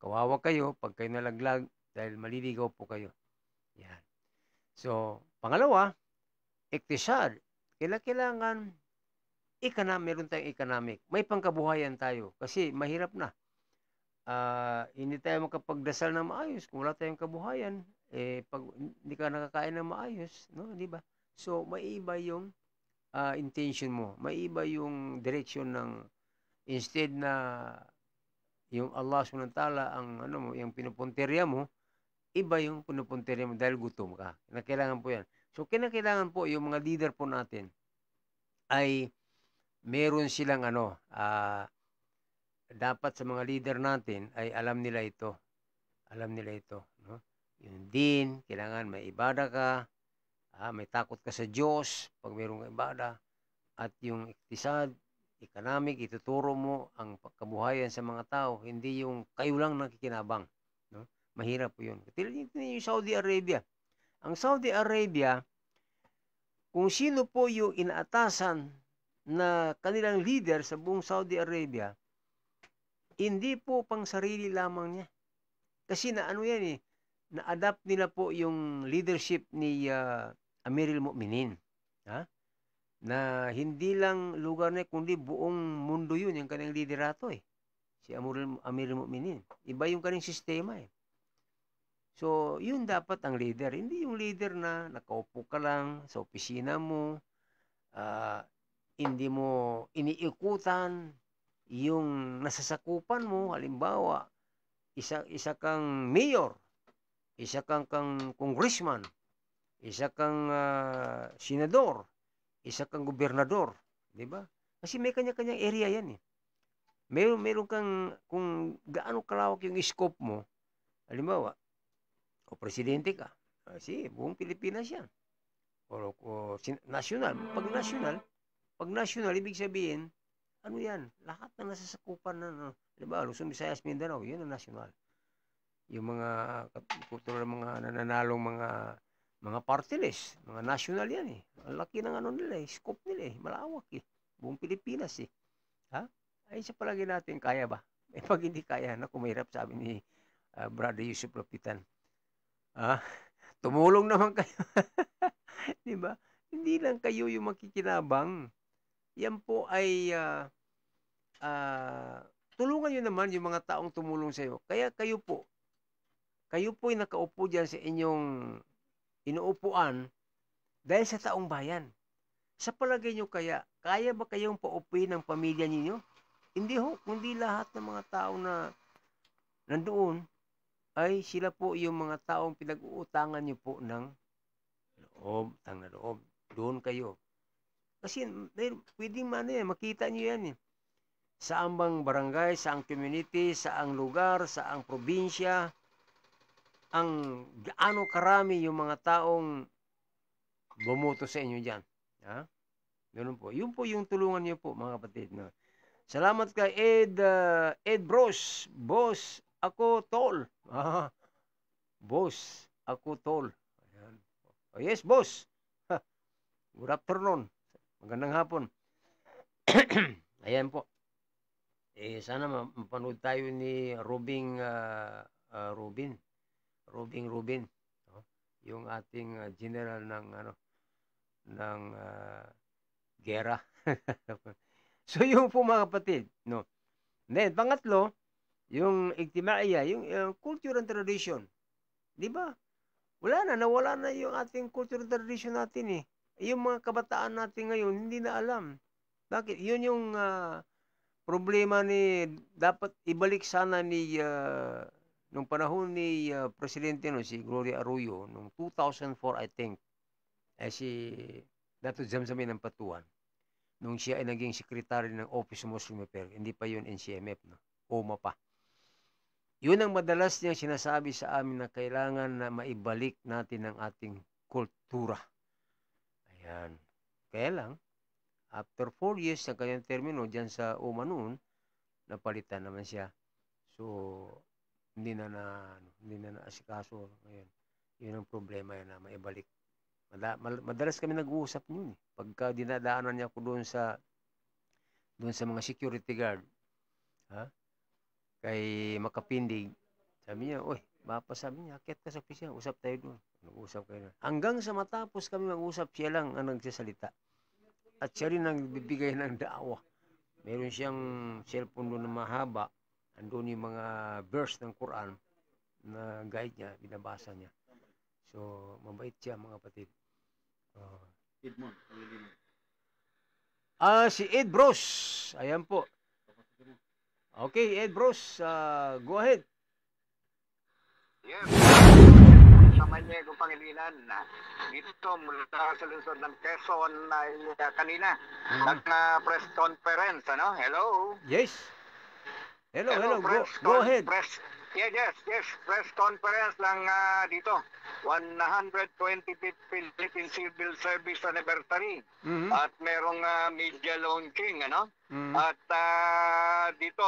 Kawawa kayo pag kayo nalaglag dahil maliligaw po kayo. Yan. So, pangalawa, iktisad. Kailangan meron tayong economic. May pangkabuhayan tayo kasi mahirap na. Hindi tayo makapagdasal na maayos kung wala tayong kabuhayan. Pag hindi ka nakakain na maayos, no, di ba? So, maiiba yung intention mo. Maiiba yung direction ng, instead na yung Allah SWT ang ano mo, yung pinupunterya mo, iba yung pinupunterya mo dahil gutom ka. Kailangan po yan. So, kinakailangan po yung mga leader po natin ay meron silang ano, dapat sa mga leader natin ay alam nila ito. Alam nila ito. No? Yung din, kailangan may ibada ka, may takot ka sa Diyos pag mayroong ibada. At yung iktisad, economic, ituturo mo ang kabuhayan sa mga tao. Hindi yung kayo lang nakikinabang. No? Mahirap po yun. Tingnan yung Saudi Arabia. Ang Saudi Arabia, kung sino po yung inaatasan na kanilang leader sa buong Saudi Arabia, hindi po pang sarili lamang niya. Kasi na ano yan na-adapt nila po yung leadership ni Amirul Mu'minin. Na hindi lang lugar na kundi buong mundo yun, yung kanyang liderato Si Amirul Mu'minin. Iba yung kanyang sistema So, yun dapat ang leader. Hindi yung leader na nakaupo ka lang sa opisina mo, hindi mo iniikutan yung nasasakupan mo. Halimbawa, isa kang mayor, isa kang congressman, isa kang senador, isa kang gobernador, di ba? Kasi may kanya-kanyang area yan Meron kang, kung gaano kalawak yung scope mo, halimbawa, o presidente ka, buong Pilipinas yan. O national, pag national, ibig sabihin, ano yan? Lahat ng nasasakupan na, diba? Luzon, Visayas, Mindanao, yun ang national. Yung mga kultura, mga nananalong mga party list, mga national yan Ang laki ng ano nila scope nila malawak Buong Pilipinas Ay sa palagi natin, kaya ba? Pag hindi kaya, naku, mahirap, sabi ni Brother Yusuf Lapitan. Tumulong naman kayo. Diba? Hindi lang kayo yung makikinabang. Yan po ay tulungan nyo naman yung mga taong tumulong sa iyo. Kaya kayo po ay nakaupo dyan sa inyong inuupuan dahil sa taong bayan. Sa palagay nyo kaya ba kayong paupuin ng pamilya ninyo? Hindi ho, kundi lahat ng mga tao na nandoon ay sila po yung mga taong pinag-uutangan nyo po ng loob. Doon kayo. Kasi pwedeng makita nyo yan Saang bang barangay, saang community, saang lugar, saang probinsya, ang gaano karami yung mga taong bumoto sa inyo dyan. Ha? Ganun po. Yun po yung tulungan niyo po, mga kapatid. No? Salamat kay Ed Bros. Boss, ako tol. Boss, ako tol. Ayan. Oh, yes, boss. Good afternoon. Magandang hapon. Ayan po. Sana mapanood tayo ni Rubin. No? Yung ating general ng gera. So yung po, mga kapatid, no. Then pangatlo, yung igtimaiya, yung culture and tradition. 'Di ba? Nawala na yung ating culture and tradition natin eh. Yung mga kabataan natin ngayon hindi na alam. Bakit? Yun yung problema dapat ibalik sana nung panahon ni Presidente si Gloria Arroyo nung 2004 I think. Si Dato Zamzamin ng Patuan. Nung siya ay naging secretary ng Office of Muslim Affairs, hindi pa yun NCMF, no? OMA pa. Yun ang madalas niyang sinasabi sa amin na kailangan na maibalik natin ang ating kultura. Ayan. Kaya lang, after 4 years ng kanyang termino dyan sa OMA noon, napalitan naman siya. So, hindi na asikaso ngayon. Yun ang problema yan na maibalik. Madalas kami nag-uusap niyon eh. Pagka dinadaanan niya ako doon sa mga security guard, kay Makapindig, sabi niya, sabi niya, akit ka sa pisya, usap tayo doon. Nag-usap kayo na. Hanggang sa matapos kami mag-usap, siya lang ang nagsasalita. At siya rin ang bibigay ng daawa. Meron siyang cellphone doon na mahaba, andun yung mga verse ng Quran na guide niya, binabasa niya. So, mabait siya, mga kapatid. Edmond. Si Ed Bros. Ayan po. Okay, Ed Bros. Go ahead. Yes. Sa Maniego, Pangilinan. Dito, mula sa lungsod ng Quezon kanina. Nag-press conference, ano? Hello? Yes. Hello. Go ahead. Yes. Press conference lang dito. 125th Philippine Civil Service Anniversary. At merong media launching, ano? At dito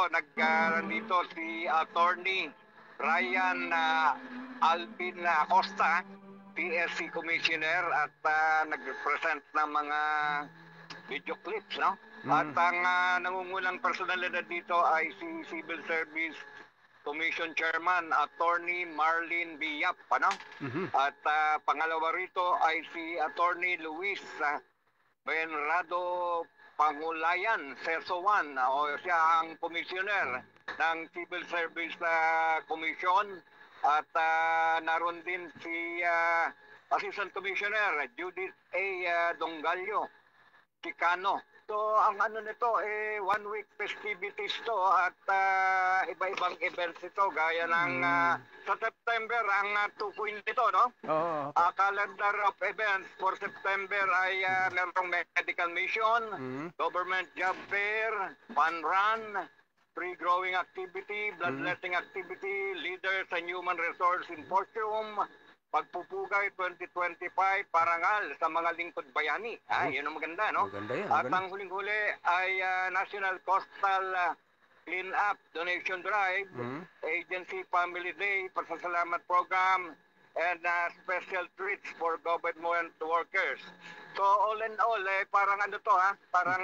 si Attorney Ryan Alvin Acosta, PSC Commissioner, at nag-present ng mga video clips, no? At ang nangungunang personalidad dito ay si Civil Service Commission Chairman Attorney Marlene Biap, ano? At pangalawa rito ay si Attorney Luis Benrado Pangulayan, Sesowan, o siya ang commissioner ng Civil Service Commission. At naroon din si Assistant Commissioner Judith A. Dongallo Chicano. So, ang nito, 1 week festivities to at iba-ibang events ito. Gaya ng sa September, ang tukuin nito, no? Calendar of events for September ay merong medical mission, government job fair, fun run, free growing activity, bloodletting activity, leaders and human resource symposium, Pagpupugay 2025, parangal sa mga lingkod bayani. Yun ang maganda, no? Maganda yan. At ang huling-huli ay National Coastal Clean-up Donation Drive, Agency Family Day, Pasasalamat Program, and special treats for government workers. So all in all, parang parang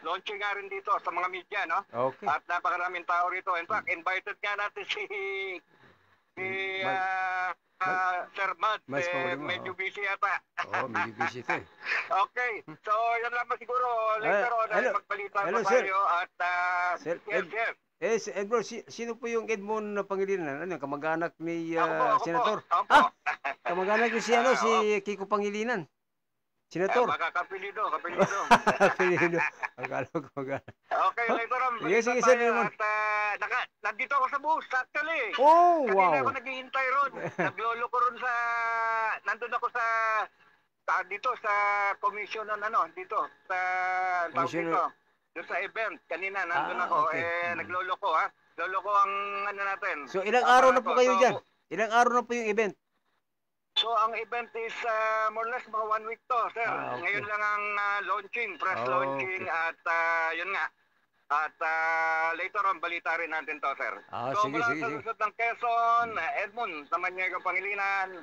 launching nga rin dito sa mga media, no? Okay. At napakaraming tao rito. In fact, invited nga natin si Sir Matt, medyo busy yata. Medyo busy ito. Okay, so yan lang siguro. Later on, magbalita pa tayo. At yes. Edward, sino po yung Edmond Pangilinan? Ano, kamag-anak ni Senator? Opo. Kamag-anak ni si Kiko Pangilinan. Senator. Kapilido. Kapilido. Akala ko kamag-anak. Okay, later on. Sige. At nandito ako sa bus, actually. Oh, wow. Kanina ako naghihintay ron. Naglolo ko ron nandun ako dito sa commission dito sa doon sa event. Kanina nandun ako. Okay. Naglolo ko, loloko ang ano natin. So, ilang araw na po kayo So, dyan? Ilang araw na po yung event? So, ang event is more or less mga 1 week to, sir. Okay. Ngayon lang ang launching, press Okay. launching, at yun nga. At later on, balita rin natin to, sir. So, Sige, mula sige, sa sige. lusot ng Quezon, Edmond, sa Maniego, Pangilinan.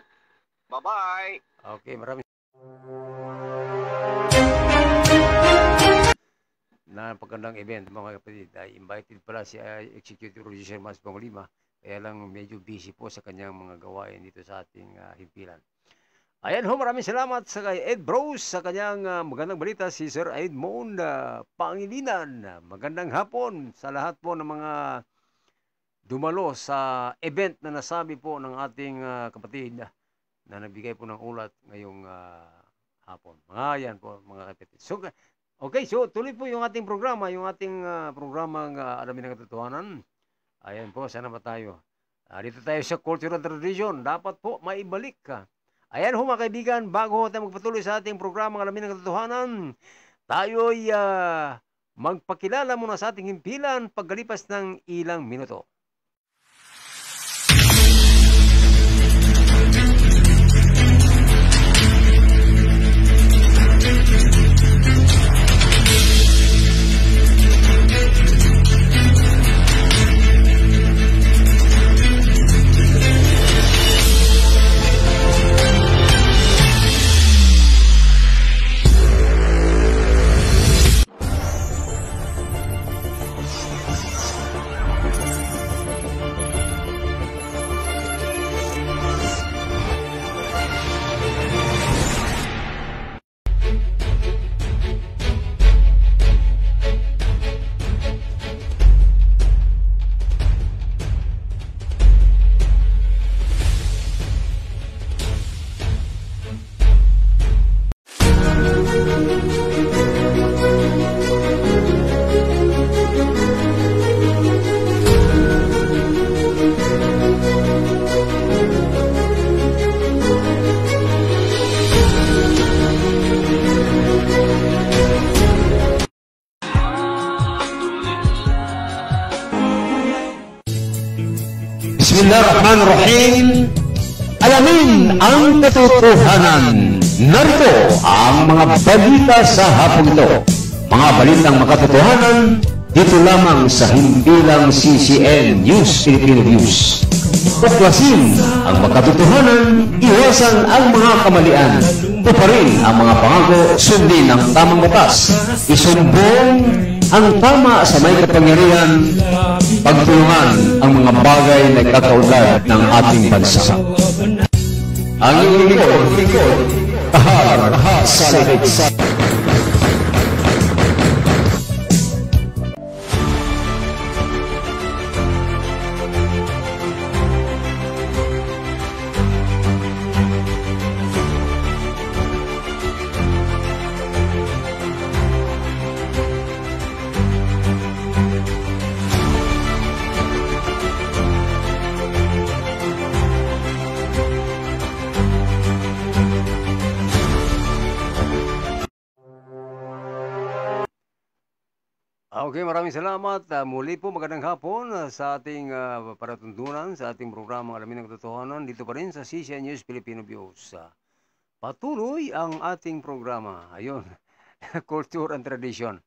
Bye-bye. Okay, maraming napagandang event mga kapatid. Invited pala si Executive Producer Mas Panglima, kaya lang medyo busy po sa kanyang mga gawain dito sa ating himpilan. Ayan ho, maraming salamat sa kay Ed Bros sa kanyang magandang balita, si Sir Edmond Pangilinan. Magandang hapon sa lahat po ng mga dumalo sa event na nasabi po ng ating kapatid na nagbigay po ng ulat ngayong hapon. Yan po mga kapatid. So, okay, so tuloy po yung ating programa, yung ating programang Alamin ang Katotohanan. Ayan po, sana ba tayo? Dito tayo sa Culture and Tradition. Dapat po maibalik ka. Ayan ho mga kaibigan, bago tayo magpatuloy sa ating programang Alamin ang Katotohanan, tayo'y magpakilala muna sa ating himpilan pagkalipas ng ilang minuto. Bismillahirrahmanirrahim. Alamin ang katotohanan. Narito ang mga balita sa hapong ito. Mga balitang makatotohanan dito lamang sa himpilang CCN News Filipino News. Tuklasin ang makatotohanan, iwasan ang mga kamalian, tuparin ang mga pangako, sundin ang tamang batas, isumbong ang tama sa may kapangyarihan, pagtulungan ang mga bagay na kakaunlad ng ating bansa. Ang iyong lingkod, Tahar Salid. Okay, maraming salamat. Muli po magandang hapon sa ating paratuntunan, sa ating programang Alamin ang Katotohanan dito pa rin sa CCN News Filipino News. Patuloy ang ating programa. Ayun, Culture and Tradition.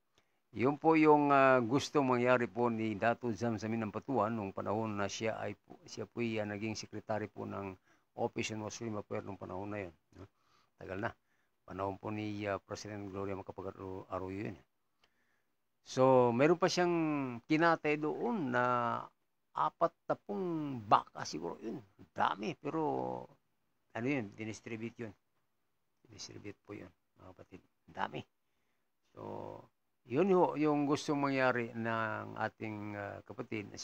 Yun po yung gustong mangyari po ni Dato' Zamzamin Ampatuan nung panahon na siya po'y naging sekretary po ng Office on Muslim Affairs nung panahon na yun. Tagal na. Panahon po ni President Gloria Macapagal-Arroyo yun. So, meron pa siyang kinatay doon na 40 baka siguro yun. Dami, pero ano yun, dinistribute yun. Dinistribute po yun, mga kapatid. Dami. So, yun yung gustong mangyari ng ating kapatid na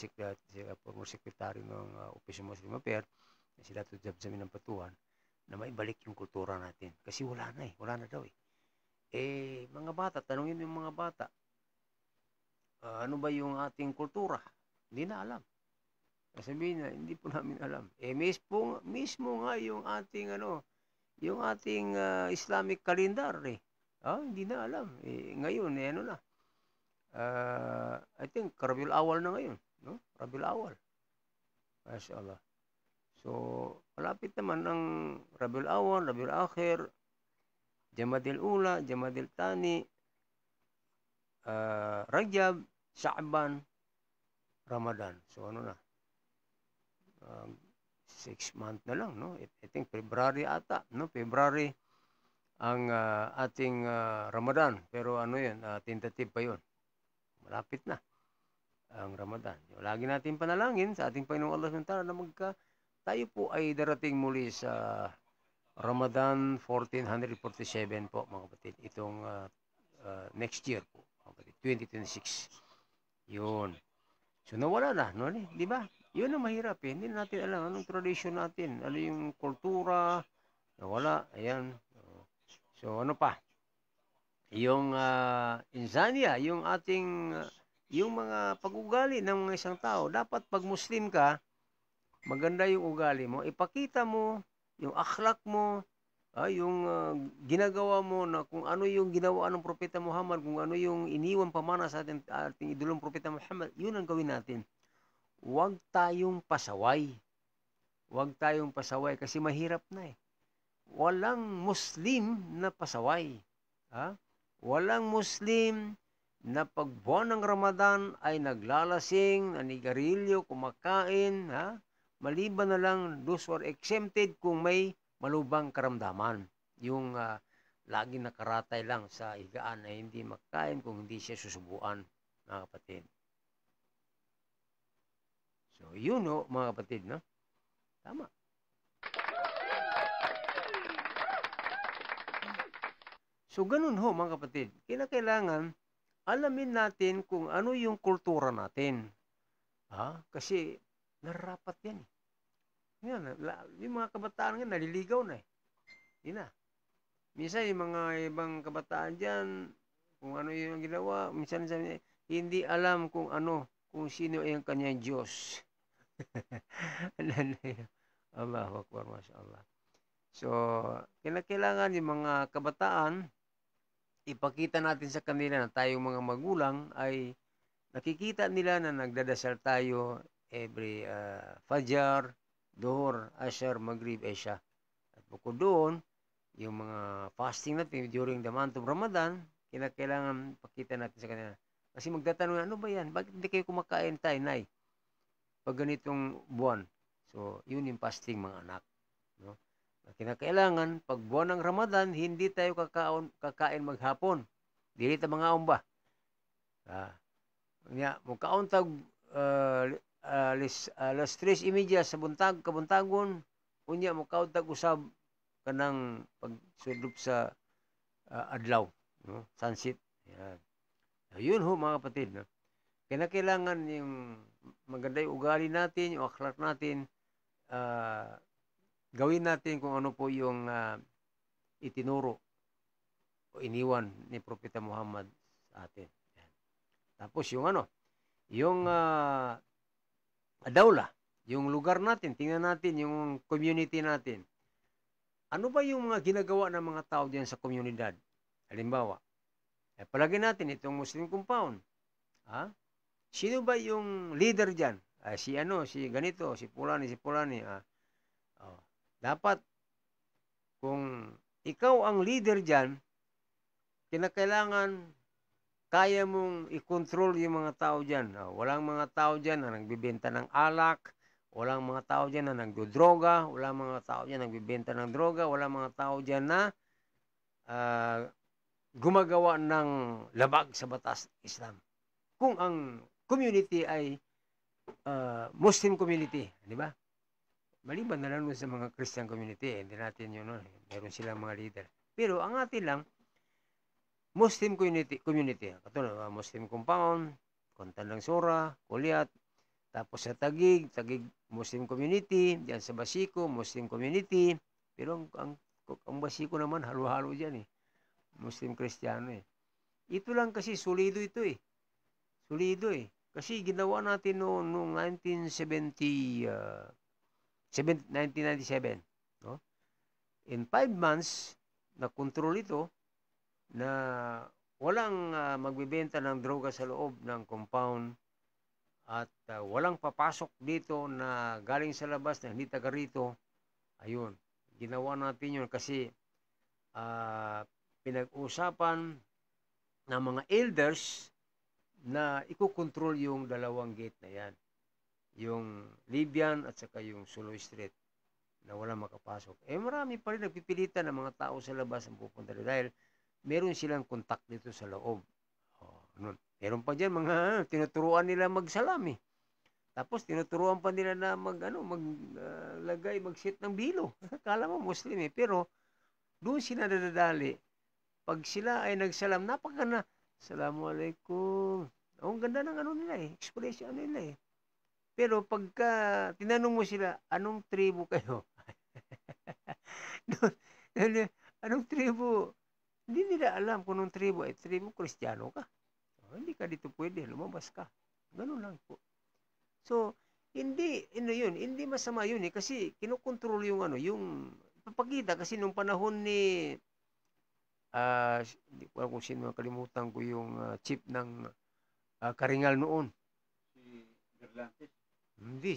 former secretary ng Office of Muslim Affairs, si Dato' Zamzamin Ampatuan, na maibalik yung kultura natin. Kasi wala na wala na daw mga bata, tanongin yung mga bata, ano ba yung ating kultura? Hindi na alam. Sabihin na, hindi po namin alam. Mismo nga yung ating yung ating Islamic calendar hindi na alam. Ngayon ano na. I think Rabiul Awal na ngayon. no? Rabiul Awal. Mashallah. So, malapit naman ang Rabiul Awal, Rabiul Akhir, Jamadil Ula, Jamadil Tani, Rajab, Sha'ban, Ramadan. So, ano na? 6 months na lang, no? I think February ata, no? February ang ating Ramadan. Pero ano yun, tentative pa yun. Malapit na ang Ramadan. Lagi natin panalangin sa ating Panginoong Allah SWT na tayo po ay darating muli sa Ramadan 1447 po, mga kapatid. Itong next year po, mga kapatid, 2026. Yun. So nawala na, no? Di ba? Yun ang mahirap eh. Hindi natin alam anong tradition natin. Ano yung kultura. Nawala. Ayan. So ano pa? Yung insania, yung ating yung mga pag-ugali ng mga isang tao. Dapat pag Muslim ka, maganda yung ugali mo. Ipakita mo yung akhlak mo, yung ginagawa mo na kung ano yung ginawa ng Propeta Muhammad, kung ano yung iniwan pamana sa ating idolong Propeta Muhammad, yun ang gawin natin. Huwag tayong pasaway. Huwag tayong pasaway kasi mahirap na eh. Walang Muslim na pasaway. Walang Muslim na pag buwan ng Ramadan ay naglalasing, nanigarilyo, kumakain, maliban na lang those who are exempted kung may malubang karamdaman. Yung laging nakaratay lang sa higaan ay hindi makain kung hindi siya susubuan, mga kapatid. So, yun o, mga kapatid, no? Tama. So, ganun ho, mga kapatid. Kailangan alamin natin kung ano yung kultura natin. Kasi nararapat yan. Yan, yung mga kabataan nga, naliligaw na eh. Yun na. Minsan, yung mga ibang kabataan dyan, kung ano yung ginawa, minsan hindi alam kung ano, kung sino ay ang kanyang Diyos. Allahu Akbar, mashallah. So, kailangan yung mga kabataan, ipakita natin sa kanila na tayong mga magulang ay nakikita nila na nagdadasal tayo every Fajr, Dhuhr, Asr, Maghrib, Isha. At bukod doon, yung mga fasting natin during the month of Ramadan, kailangan pakita natin sa kanila. Kasi magtatanong, ano ba yan? Bakit hindi kayo kumakain tayo, Nay? Pag ganitong buwan. So, yun yung fasting, mga anak. No? Kinakailangan, pag buwan ng Ramadan, hindi tayo kakain maghapon. Dili ta mga umba. Mukhaon tag alas 3:30 sa kabuntagon, unya mukhaon tag usab kanang pagsudlop sa adlaw, no? Sunset. Yan. Ayun ho, mga kapatid, no? Kinakailangan yung maganda yung ugali natin, yung akhlak natin, gawin natin kung ano po yung itinuro o iniwan ni Propeta Muhammad sa atin. Yan. Tapos yung yung dawla, yung lugar natin, tingnan natin yung community natin. Ano ba yung mga ginagawa ng mga tao diyan sa komunidad? Halimbawa, palagi natin itong Muslim compound. Sino ba yung leader diyan? Si ganito, si Pulani. Dapat, kung ikaw ang leader dyan, kinakailangan kaya mong i-control yung mga tao dyan. Walang mga tao dyan na nagbibenta ng alak, walang mga tao dyan na nagdodroga, walang mga tao dyan na nagbibenta ng droga, walang mga tao dyan na gumagawa ng labag sa batas Islam. Kung ang community ay Muslim community, di ba? Maliban na lang sa mga Christian community, hindi natin yun, meron silang mga leader. Pero ang atin lang, Muslim community, katulad Muslim compound, Kontan ng Sura, Kulyat, tapos sa Tagig Muslim community, diyan sa Basiko, Muslim community, pero ang Basiko naman, halo-halo dyan eh. Muslim Kristiyano eh. Ito lang kasi solido ito eh. Solido eh. Kasi ginawa natin noong 1997. No? In 5 months, na-control ito na walang magbibenta ng droga sa loob ng compound. at walang papasok dito na galing sa labas na hindi taga rito. Ayun, ginawa natin yun kasi pinag-usapan ng mga elders na ikokontrol yung dalawang gate na yan. Yung Libyan at saka yung Suloy Street na wala makapasok. Marami pa rin nagpipilitan ng mga tao sa labas ang pupunta rin dahil meron silang kontak dito sa loob. Meron pa dyan mga tinuturuan nila magsalami. Tapos tinuturuan pa nila na mag-sit ng bilo. Kala mo Muslim pero doon sila nadadali. Pag sila ay nagsalam, napakaganda. Assalamualaikum. Ang ganda ng nila expression nila Pero pagka tinanong mo sila, anong tribo kayo? Anong tribo? Hindi nila alam kung anong tribo. Tribo Kristiyano ka. Hindi ka dito pwede, lumabas ka. Ganun lang po. So, hindi masama yun kasi kinokontrol yung papakita kasi nung panahon ni hindi ko alam kung sino, kalimutan ko yung chief ng Karingal noon. Si Berlantes. Hindi,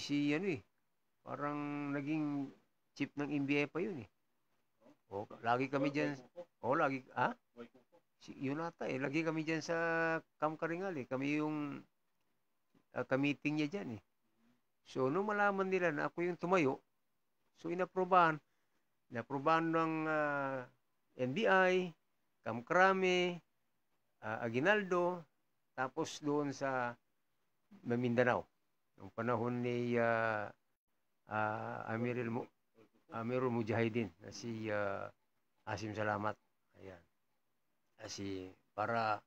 parang naging chief ng NBI pa yun lagi kami dyan. Yun ata lagi kami dyan sa Camp Karingal Kami yung ka-meeting niya dyan So, nung malaman nila na ako yung tumayo, so inaprobahan ng NBI, Camp Crame, Aguinaldo, tapos doon sa Mindanao. Noong panahon ni Amirul Mujahidin na si Asim Salamat. Ayan. Kasi para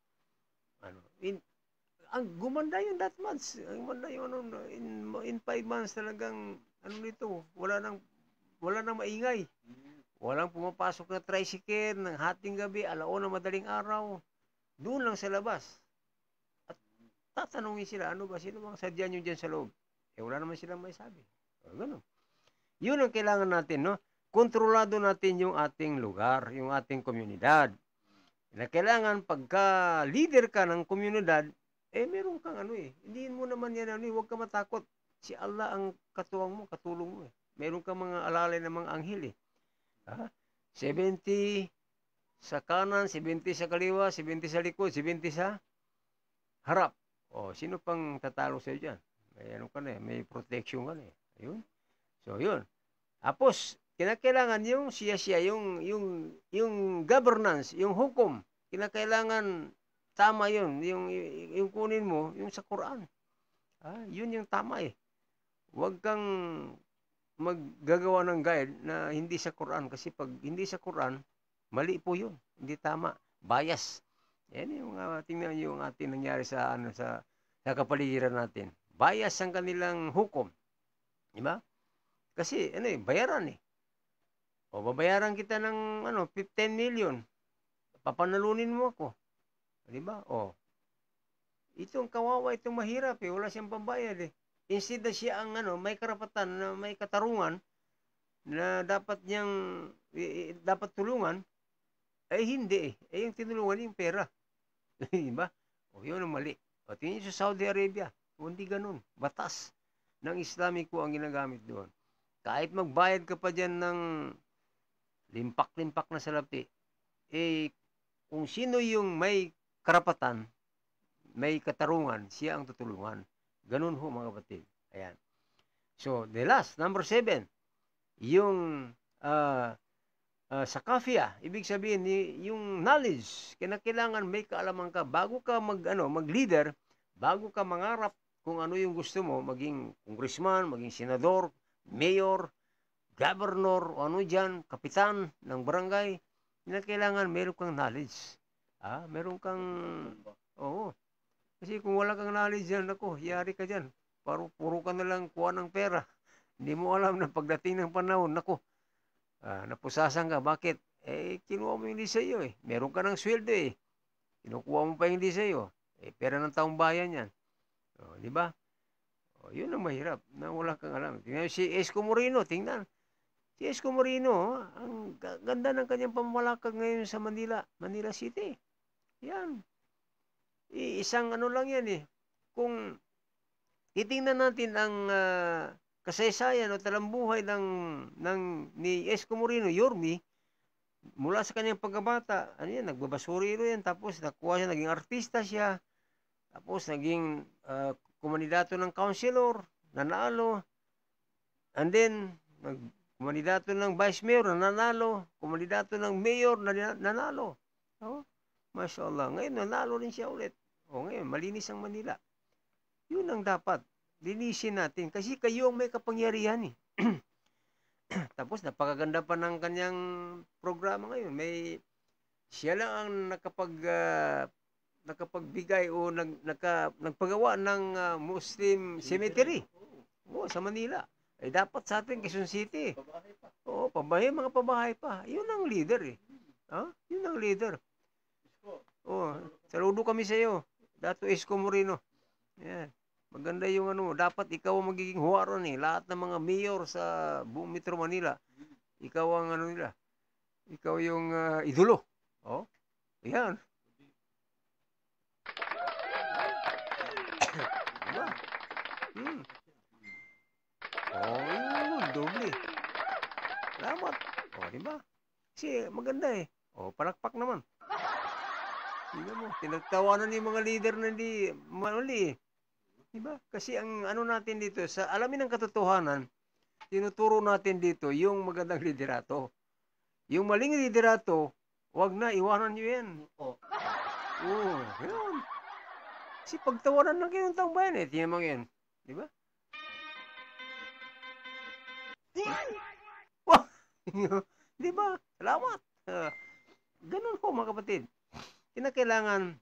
ang gumanda yung that months. Gumanda yung in 5 months talagang nito, wala nang maingay. Walang pumapasok na tricycle ng hating gabi, alauna madaling araw. Doon lang sa labas. At tatanungin sila, sino bang sadya nyo dyan sa loob? Wala naman silang may sabi. Ganun. Yun ang kailangan natin, Kontrolado natin yung ating lugar, yung ating komunidad. Na kailangan pagka leader ka ng komunidad, meron kang Hindi mo naman yan, huwag ka matakot. Si Allah ang katuwang mo, katulong mo Meron kang mga alalay ng mga anghel 70 sa kanan, 70 sa kaliwa, 70 sa likod, 70 sa harap. Sino pang tatalo sa'yo dyan? May protection ka na Ayun. So, yun. Tapos, kinakailangan yung yung governance, yung hukom. Kinakailangan tama yun. Yung kunin mo, yung sa Quran. Yun yung tama Huwag kang maggagawa ng guide na hindi sa Quran. Kasi pag hindi sa Quran, mali po yun. Hindi tama. Bias. Yan yung tingnan yung ating nangyari sa kapaligiran natin. Bias ang kanilang hukom. Diba? Kasi, bayaran babayaran kita ng 15 million. Papanalunin mo ako. Diba? Itong kawawa, itong mahirap wala siyang pambayad Instead na siya ang may karapatan na may katarungan na dapat niyang dapat tulungan, hindi yung tinulungan yung pera. Diba? Yun ang mali. Tingin niyo sa Saudi Arabia, hindi ganun. Batas ng Islamiko ang ginagamit doon. Kahit magbayad ka pa dyan ng limpak-limpak na salapi, kung sino yung may karapatan, may katarungan, siya ang tutulungan. Ganun ho mga kapatid. Ayan. So, the last, number 7, yung sakafia, ibig sabihin, yung knowledge, kinakailangan may kaalaman ka, bago ka mag-leader, bago ka mangarap kung ano yung gusto mo, maging congressman, maging senador, mayor, governor, o dyan, kapitan ng barangay, kinakailangan meron kang knowledge. Meron kang, kasi kung wala kang knowledge dyan, yari ka dyan. Puro ka na lang kuha ng pera. Hindi mo alam na pagdating ng panahon, napusasan ka. Bakit? Kinuha mo hindi sa iyo Meron ka ng sweldo Kinukuha mo pa hindi sa iyo. Pera ng taong bayan yan. Di ba? Yun ang mahirap na wala kang alam. Tingnan si Isko Moreno, tingnan. Si Isko Moreno, ang ganda ng kanyang pamamalakad ngayon sa Manila City. Yan. Isang lang yan Kung titingnan natin ang kasaysayan o talambuhay ni Isko Moreno, Yorme, mula sa kanyang pagkabata, ano yan, nagbabasurero yan, tapos nakuha siya, naging artista siya, tapos naging kumandidato ng councilor, nanalo, and then, kumandidato ng vice mayor, nanalo, kumandidato ng mayor, nanalo. Oh, Masya Allah. Ngayon, nanalo rin siya ulit. Ngayon, malinis ang Manila. Yun ang dapat. Linisin natin. Kasi kayo ang may kapangyarihan eh. Tapos, napakaganda pa ng kanyang programa ngayon. Siya lang ang nakapagbigay o nagpagawa ng Muslim cemetery. Sa Manila. Dapat sa atin, Quezon City. Mga pabahay pa. Yun ang leader eh. Yun ang leader. Saludo kami sa iyo. Dato Isko Moreno. Yan. Maganda yung dapat ikaw ang magiging huwaran eh. Lahat ng mga mayor sa buong Metro Manila. Ikaw ang nila. Ikaw yung idolo. Yan. Diba? Doble. Salamat. Diba? Kasi maganda eh. Palakpak naman. Tingnan mo, tinagtawanan yung mga leader na hindi mali. Diba? Kasi ang natin dito, sa alamin ng katotohanan, tinuturo natin dito yung magandang liderato. Yung maling liderato, wag na, iwanan nyo yan. Yun. Kasi pagtawanan lang kayo ng taong bayan eh. Tingnan mo yan. Diba? Diba? Salamat. Ganun po mga kapatid. Kinakailangan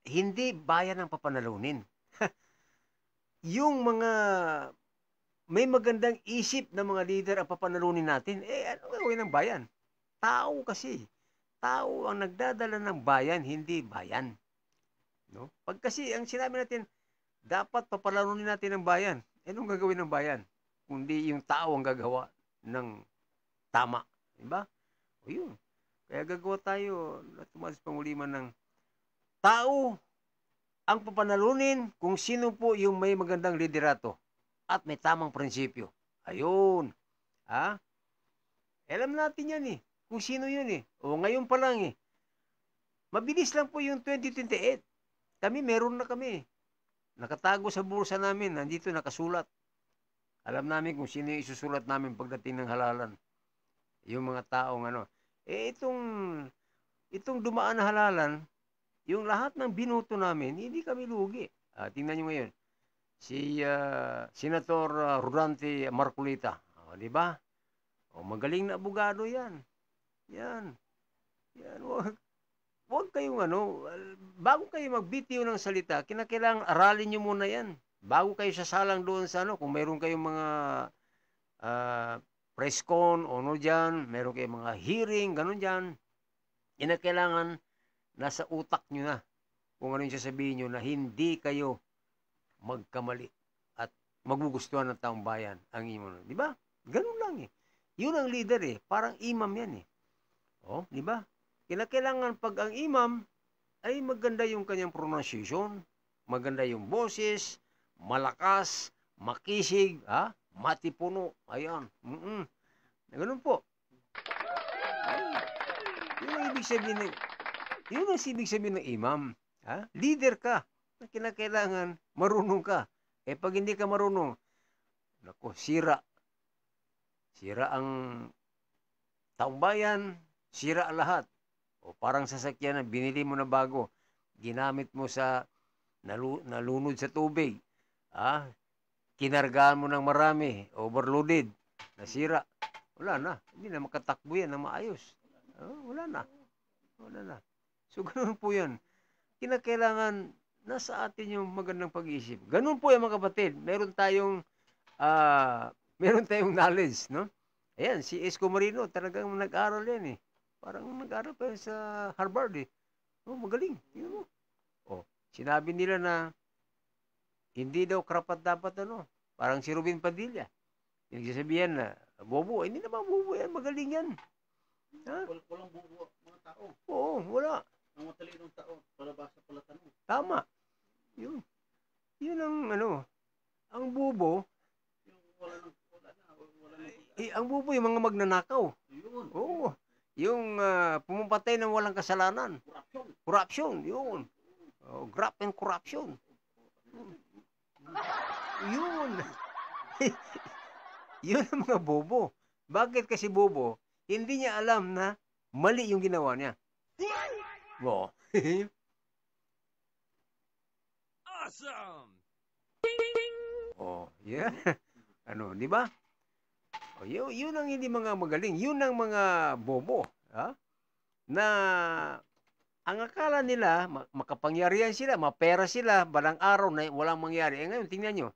hindi bayan ang papanalunin. Yung mga may magandang isip na mga leader ang papanalunin natin, ano gawin ng bayan? Tao kasi. Tao ang nagdadala ng bayan, hindi bayan. No? Pag kasi ang sinabi natin, dapat papanalunin natin ang bayan. Anong gagawin ng bayan? Kundi yung tao ang gagawa ng tama. Diba? Yun. Kaya gagawa tayo na tumaas panguliman ng tao ang papanalunin kung sino po yung may magandang liderato at may tamang prinsipyo. Ayun. Alam natin yan eh. Kung sino yun eh. Ngayon pa lang eh. Mabilis lang po yung 2028. Meron na kami. Nakatago sa bulsa namin. Nandito nakasulat. Alam namin kung sino yung isusulat namin pagdating ng halalan. Yung mga taong itong dumaan na halalan, yung lahat ng binoto namin, hindi kami lugi. Tingnan nyo ngayon. Si Senator Rodante Marcolita. Di ba? Magaling na abogado yan. Yan. Huwag kayong bago kayo magbitiw ng salita, kinakailangan aralin nyo muna yan. Bago kayo sasalang doon sa kung mayroon kayong mga press con, dyan, meron kayong mga hearing, ganun dyan, kinakailangan nasa utak nyo na kung ano yung sasabihin nyo na hindi kayo magkamali at magugustuhan ng taong bayan ang inyo. Di ba? Ganun lang eh. Yun ang leader eh. Parang imam yan eh. Di ba? Kinakailangan pag ang imam ay maganda yung kanyang pronunciation, maganda yung boses, malakas, makisig, matipuno. Ayan. Ganun po. Yun ang ibig sabihin ng imam. Leader ka. Kinakailangan marunong ka. Pag hindi ka marunong, sira. Sira ang taong bayan, sira lahat. Parang sasakyan na binili mo na bago, ginamit mo sa nalunod sa tubig. Kinargaan mo ng marami, overloaded, nasira. Wala na. Hindi na makatakbo yan na maayos. Wala na. So, ganun po yan. Kinakailangan nasa atin yung magandang pag-iisip. Ganun po yan mga kapatid. Meron tayong knowledge, no? Ayan, si Isko Moreno, talagang nag-aral yan eh. Parang nag-aral pa sa Harvard eh. Magaling. Tingnan mo. Sinabi nila na hindi daw karapat dapat parang si Robin Padilla. Nagsasabihan na, bobo. Hindi naman bobo yan. Magaling yan. Walang bobo mga tao. Oo, wala. Ang matalinong tao, palabasa pala tanong. Tama. Yun ang Ang bubo, ang bubo yung mga magnanakaw. Oo. Yung pumapatay ng walang kasalanan. Corruption, yun. Oh, graft and corruption. Yun. Yun ang mga bobo. Bakit kasi bobo? Hindi niya alam na mali yung ginawa niya. Wow. Awesome! Oh, yeah. Ano, di ba? Oh, yun ang hindi mga magaling. Yun ang mga bobo. Ha? Na ang akala nila, makapangyarihan sila, mapera sila, balang araw na walang mangyari. Eh ngayon, tingnan nyo.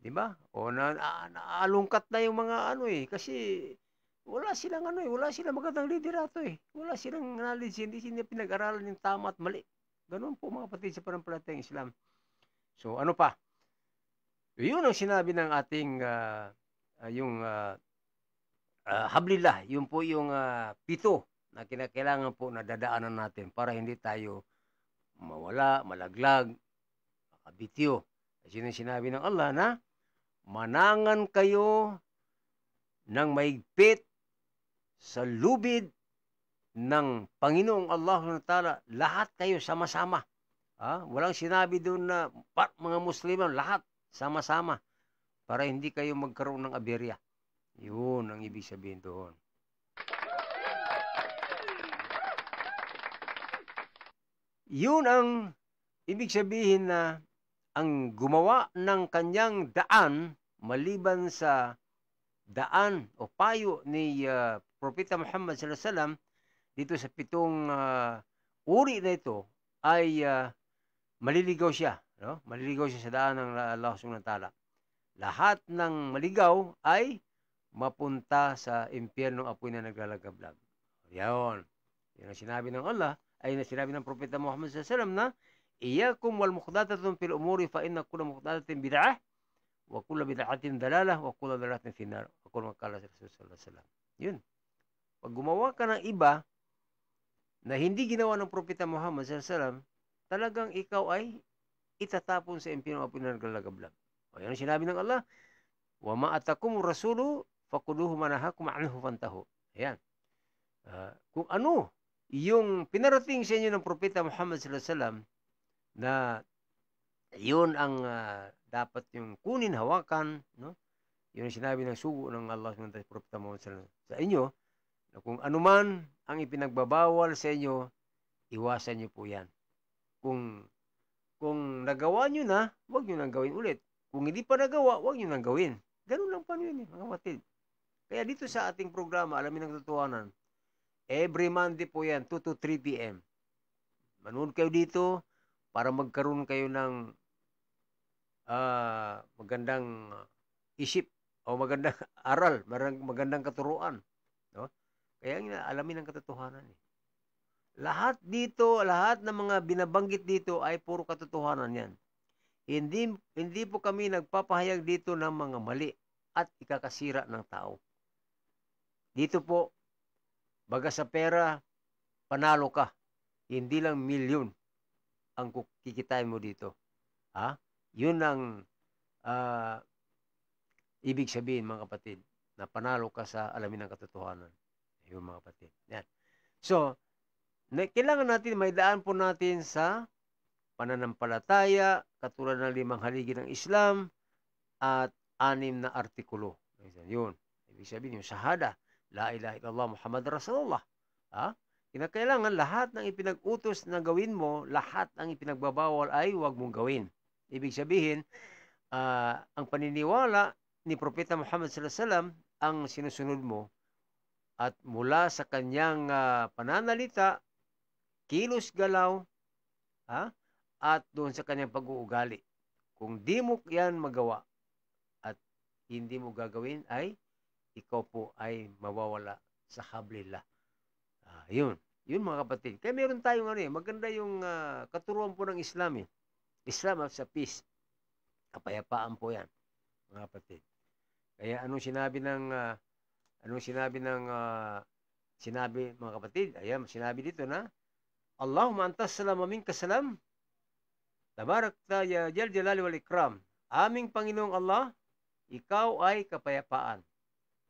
Di ba? O naalungkat na yung mga ano eh. Kasi wala silang ano eh. Wala silang magandang liderato eh. Wala silang knowledge. Hindi sila pinag-aralan yung tama at mali. Ganun po mga kapatid sa panampalatayang Islam. So ano pa? Yun ang sinabi ng ating yung hablillah. Yun po yung 7 na kinakailangan po na dadaanan natin para hindi tayo mawala, malaglag, makabityo. Kasi yung sinabi ng Allah na manangan kayo ng maigpit sa lubid ng Panginoong Allah subhanahu wa ta'ala. Lahat kayo sama-sama. Walang sinabi doon na mga Musliman, lahat sama-sama para hindi kayo magkaroon ng aberya. Yun ang ibig sabihin doon. Yun ang ibig sabihin na ang gumawa ng kanyang daan maliban sa daan o payo ni Propeta Muhammad sallallahu alaihi wasallam dito sa 7 uri na ito ay maliligaw siya, no? Maliligaw siya sa daan ng Allah subhanahu wa ta'ala. Lahat ng maligaw ay mapunta sa impyernong apoy na naglalagablag. Yan. Yan ang sinabi ng Allah, ay na sinabi ng Propeta Muhammad sallallahu alaihi wasallam na iyakum wal mukhdatatun fil umuri fa inna kulla mukhdatatin bid'ah wa kulla bid'atin dalalah wa kulla dalalatin finnar. Ako magkala sa Rasulullah sallallahu alaihi wasallam. Yun. Pag gumawa ka ng iba na hindi ginawa ng Propeta Muhammad sallallahu alaihi wasallam, talagang ikaw ay itatapon sa impyernong apoy na naglalagablag. O yan ang sinabi ng Allah, wa ma atakum rasulu faquluhu manahakum anhu fantahu. Ayan. Kung ano yung pinarating sa inyo ng Propeta Muhammad sallallahu alaihi wasallam na yun ang dapat yung kunin, hawakan, no? Yun ang sinabi ng sugo ng Allah ng Propeta Muhammad sallallahu alaihi wasallam sa inyo, na kung anuman ang ipinagbabawal sa inyo, iwasan niyo po yan. Kung nagawa nyo na, huwag nyo nang gawin ulit. Kung hindi pa nagawa, huwag nyo nang gawin. Ganun lang pa yun, mga kapatid. Kaya dito sa ating programa, Alamin ang Katotohanan, every Monday po yan, 2 to 3 p.m. Manood kayo dito para magkaroon kayo ng magandang isip o magandang aral, magandang katuruan. No? Kaya alamin ang katotohanan. Lahat dito, lahat ng mga binabanggit dito ay puro katotohanan yan. Hindi po kami nagpapahayag dito ng mga mali at ikakasira ng tao. Dito po, baga sa pera, panalo ka. Hindi lang milyon ang kikitain mo dito. Yun ang ibig sabihin, mga kapatid, na panalo ka sa alamin ng katotohanan. Yun, mga kapatid. Yan. So, kailangan natin, may daan po natin sa pananampalataya, katulad ng 5 haligi ng Islam, at 6 na artikulo. Yun. Ibig sabihin, yung shahada, la ilaha illallah Muhammad Rasulullah. Kinakailangan lahat ng ipinag-utos na gawin mo, lahat ang ipinagbabawal ay huwag mong gawin. Ibig sabihin, ang paniniwala ni Propeta Muhammad sallallahu alaihi wasallam ang sinusunod mo, at mula sa kanyang pananalita, kilos galaw, at doon sa kanyang pag-uugali. Kung di mo yan magawa at hindi mo gagawin, ay ikaw po ay mawawala sa hablillah. Yun mga kapatid. Kaya meron tayong maganda yung katuruan po ng Islam. Islam sa peace. Kapayapaan po yan, mga kapatid. Kaya sinabi mga kapatid, ayan, sinabi dito na, Allahumma antas salam wa minka salam, tabarakta ya jal jalali wal ikram, aming Panginoong Allah, ikaw ay kapayapaan.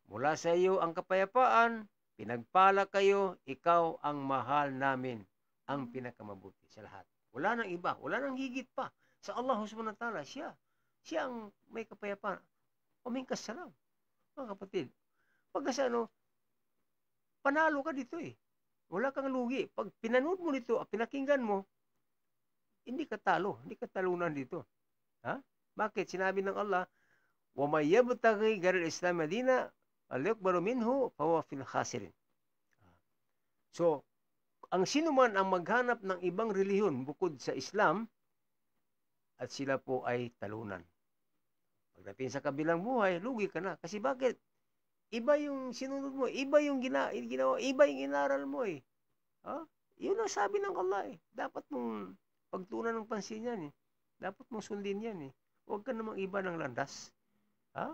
Mula sa iyo ang kapayapaan, pinagpala kayo, ikaw ang mahal namin, ang pinakamabuti sa lahat. Wala nang iba, wala nang higit pa. Sa Allah subhanahu wa ta'ala, siya ang may kapayapaan. Aming kasalam. Mga kapatid, pagkasa panalo ka dito eh. Wala kang lugi. Pag pinanood mo dito, pinakinggan mo, hindi ka talo, hindi ka talunan dito. Ha? Bakit? Sinabi ng Allah, وَمَنْ يَبْتَغِي غَيْرَ الْإِسْلَامِ دِينًا فَلْيُقْبَلْ مِنْهُ فَهُوَ فِي الْخَاسِرِينَ. So, ang sino man ang maghanap ng ibang relihiyon bukod sa Islam, at sila po ay talunan. Pagdating sa kabilang buhay, lugi ka na. Kasi bakit? Iba yung sinunod mo, iba yung ginawa, iba yung inaral mo eh. Ha? Yun ang sabi ng Allah eh. Dapat mong pagtunan ng pansin yan eh. Dapat mong sundin yan eh. Huwag ka namang iba ng landas. Ha?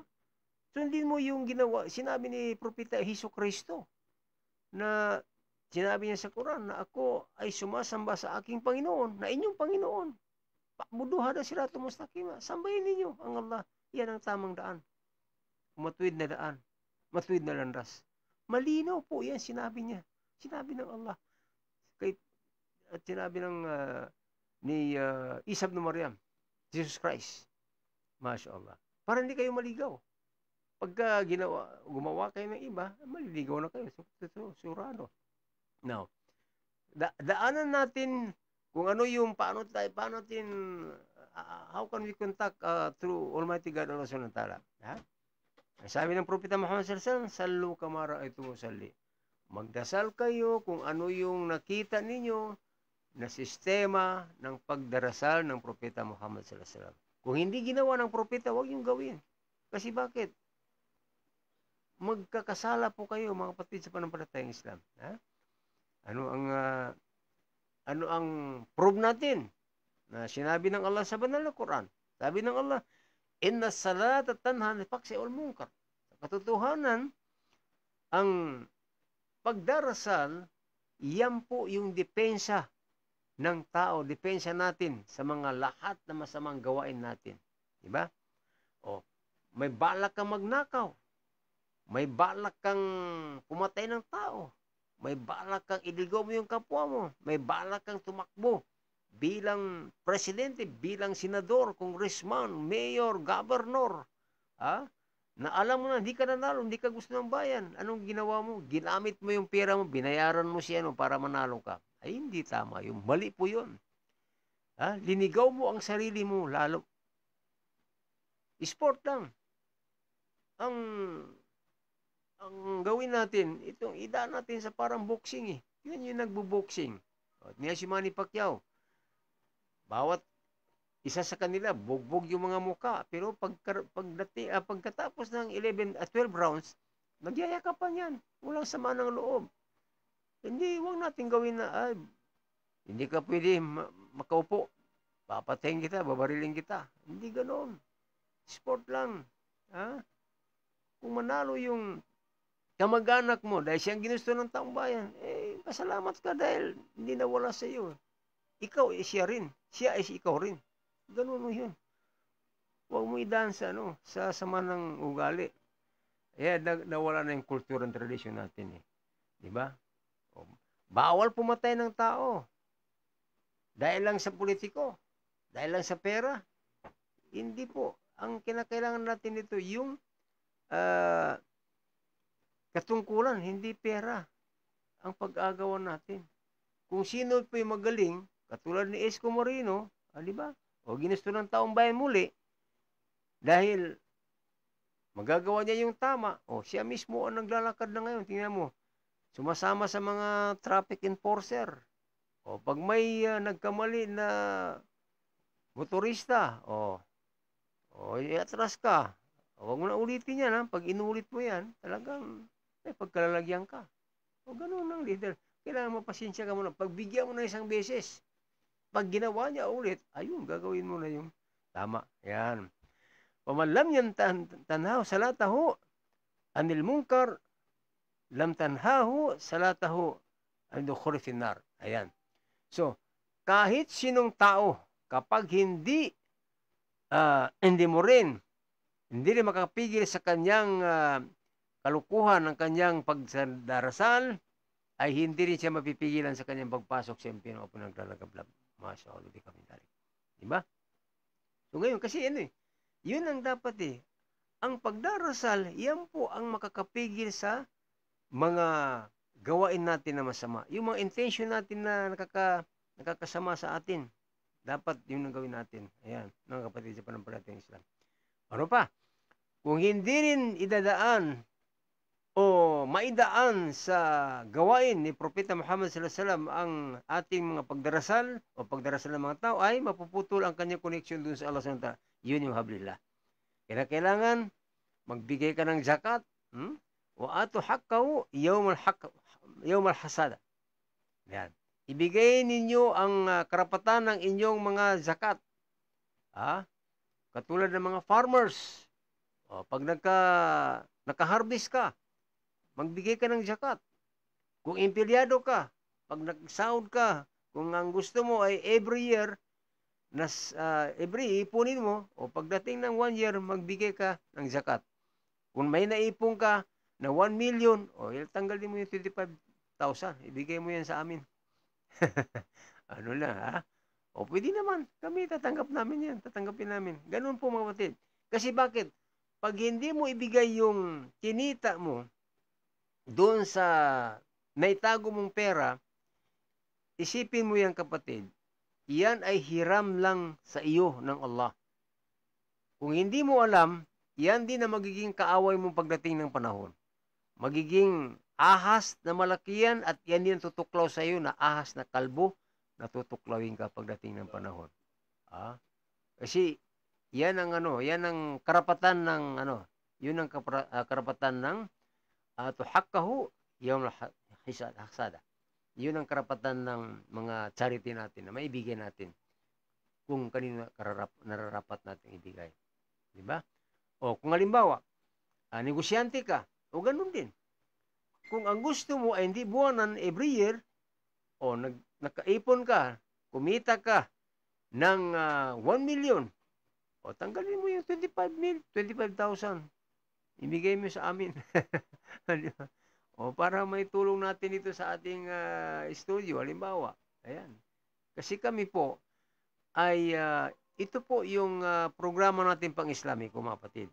Sundin mo yung ginawa, sinabi ni Propeta Jesucristo na sinabi niya sa Quran na ako ay sumasamba sa aking Panginoon, na inyong Panginoon. Pakbuduha na sirato mustaqima. Sambahin ninyo ang Allah. Yan ang tamang daan. Matuwid na daan. Matuwid na landas. Malinaw po yan, sinabi niya. Sinabi ng Allah. At sinabi ng ni Isa ibn Maryam, Jesus Christ. Masya Allah. Para hindi kayo maligaw. Pagka gumawa kayo ng iba, maliligaw na kayo. Surado. Now, daanan natin kung ano yung paano natin how can we contact through Almighty God Allah Subhanahu wa Ta'ala. Ha? Sabi ng Propeta Muhammad sallallahu alaihi wasallam, sallu kama ra'aytum usalli. Magdasal kayo kung ano yung nakita ninyo na sistema ng pagdarasal ng Propeta Muhammad sallallahu alaihi wasallam. Kung hindi ginawa ng propeta, huwag yung gawin. Kasi bakit? Magkakasala po kayo, mga kapatid, sa panampalatayang Islam. Ha? Ano ang proof natin? Na sinabi ng Allah sa banal na Quran. Sabi ng Allah, inna salata tanha anil fahsya'i wal munkar. Sa katotohanan, ang pagdarasal, yan po yung depensa ng tao, depensa natin sa mga lahat na masamang gawain natin. Diba? O, may balak kang magnakaw. May balak kang pumatay ng tao. May balak kang iligaw mo yung kapwa mo. May balak kang tumakbo bilang presidente, bilang senador, congressman, mayor, governor. Ha? Na alam mo na, hindi ka nanalo, hindi ka gusto ng bayan. Anong ginawa mo? Ginamit mo yung pera mo, binayaran mo siya para manalo ka. Ay, hindi tama. Yung mali po yun. Ha? Linigaw mo ang sarili mo, lalo. Sport lang. Ang gawin natin, itong idaan natin sa parang boxing eh. Yan yung nagbo-boxing. Niya si Manny Pacquiao. Bawat isa sa kanila, bugbog yung mga muka. Pero pagkatapos ng 12 rounds, nagyayakapan yan. Walang sama ng loob. Hindi, huwag natin gawin na, hindi ka pwede makaupo. Papatayin kita, babariling kita. Hindi ganoon. Sport lang. Ha? Kung manalo yung kamag-anak mo, dahil siyang ginusto ng taong bayan, pasalamat ka dahil hindi nawala sa iyo. Ikaw, siya rin. Siya ay ikaw rin. Ganoon mo yun. Huwag mo idaan sa, sa sama ng ugali. Nawala na yung kultura and tradition natin eh. Diba? Bawal pumatay ng tao. Dahil lang sa politiko. Dahil lang sa pera. Hindi po. Ang kinakailangan natin dito yung katungkulan, hindi pera ang pag-agawan natin. Kung sino po yung magaling, katulad ni Isko Moreno, di ba? O ginusto ng taong bayan muli, dahil magagawa niya yung tama, siya mismo ang naglalakad na ngayon. Tingnan mo, sumasama sa mga traffic enforcer. Pag may nagkamali na motorista, atras ka. Huwag mo na ulitin yan, ha? Pag inulit mo yan, talagang pagkalalagyan ka. Ganun ang leader. Kailangan mapasensya ka muna. Pagbigyan mo na isang beses. Pag ginawa niya ulit, ayun, gagawin mo na yung tama. Yan. Waman lam yan tanhaw salatahu anil munkar, lam tanhahu salatahu an dukhul finnar. Ayan. So, kahit sinong tao, kapag hindi hindi rin makakapigil sa kanyang kalukuhan ng kanyang pagdarasal, ay hindi rin siya mapipigilan sa kanyang pagpasok sa impyerno o pinaglalagablab. Masya Allah, di kami dali. Diba? So ngayon, kasi yun ang dapat Ang pagdarasal, yan po ang makakapigil sa mga gawain natin na masama. Yung mga intention natin na nakakasama sa atin. Dapat yun ang gawin natin. Ayan, mga kapatid sa panampalatayang Islam. Ano pa? Kung hindi rin idadaan o maidaan sa gawain ni Propeta Muhammad sallallahu alaihi wasallam ang ating mga pagdarasal o pagdarasal ng mga tao, ay mapuputol ang kanyang connection dun sa Allah subhanahu wa ta'ala. Yun yung hablillah. Kailangan magbigay ka ng zakat, wa atu haqqahu yawmal hasada. Yan. Ibigay ninyo ang karapatan ng inyong mga zakat. Katulad ng mga farmers. Pag naka-harvest ka, magbigay ka ng zakat. Kung empleyado ka, pag nag-sahod ka, kung ang gusto mo ay every year, every ipunin mo, o pagdating ng 1 year, magbigay ka ng zakat. Kung may naipon ka na 1 million, tanggalin mo yung 25,000, ibigay mo yan sa amin. Ano lang, O pwede naman, kami tatanggap namin yan, tatanggapin namin. Ganun po mga kapatid. Kasi bakit? Pag hindi mo ibigay yung kinita mo doon sa naitago mong pera, isipin mo yan kapatid, yan ay hiram lang sa iyo ng Allah. Kung hindi mo alam, yan din na magiging kaaway mong pagdating ng panahon. Magiging ahas na malaki yan at yan din tutuklaw sa iyo na ahas na kalbo na tutuklawin ka pagdating ng panahon. Kasi yan ang yan ang karapatan ng yun ang karapatan ng tuhaqqahu yawm al-hasada. Yun ang karapatan ng mga charity natin na maibigay natin kung kanino nararapat natin ibigay. Di ba? O kung halimbawa, negosyante ka, o ganun din. Kung ang gusto mo ay hindi buwanan every year, o nakaipon ka, kumita ka ng 1 million, o tanggalin mo yung 25,000. Ibigay mo sa amin. O para may tulong natin ito sa ating studio, halimbawa. Ayan. Kasi kami po ay ito po yung programa natin pang-Islamiko, mga kapatid.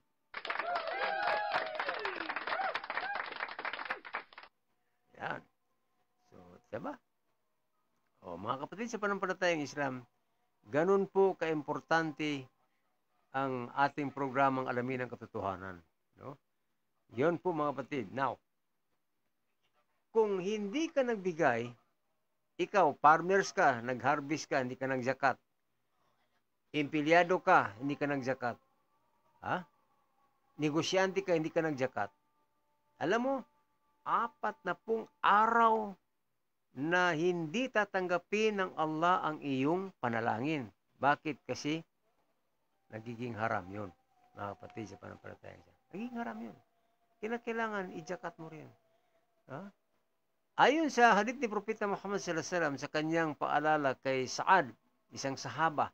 Ayan. So, diba? O, mga kapatid sa panampalatayang Islam, ganun po kaimportante ang ating programang Alamin ang Katotohanan. No? Yun po mga kapatid. Now, kung hindi ka nagbigay, ikaw, farmers ka, nag-harvest ka, hindi ka nag-zakat. Empleyado ka, hindi ka nag-zakat. Negosyante ka, hindi ka nag-zakat. Alam mo, 40 araw na hindi tatanggapin ng Allah ang iyong panalangin. Bakit? Kasi nagiging haram yun. Mga kapatid sa panampalataya. Nagiging haram yun. Kailangan i-zakat mo rin. Ayon sa hadith ni Propeta Muhammad sallallahu alaihi wasallam sa kanyang paalala kay Sa'ad, isang sahaba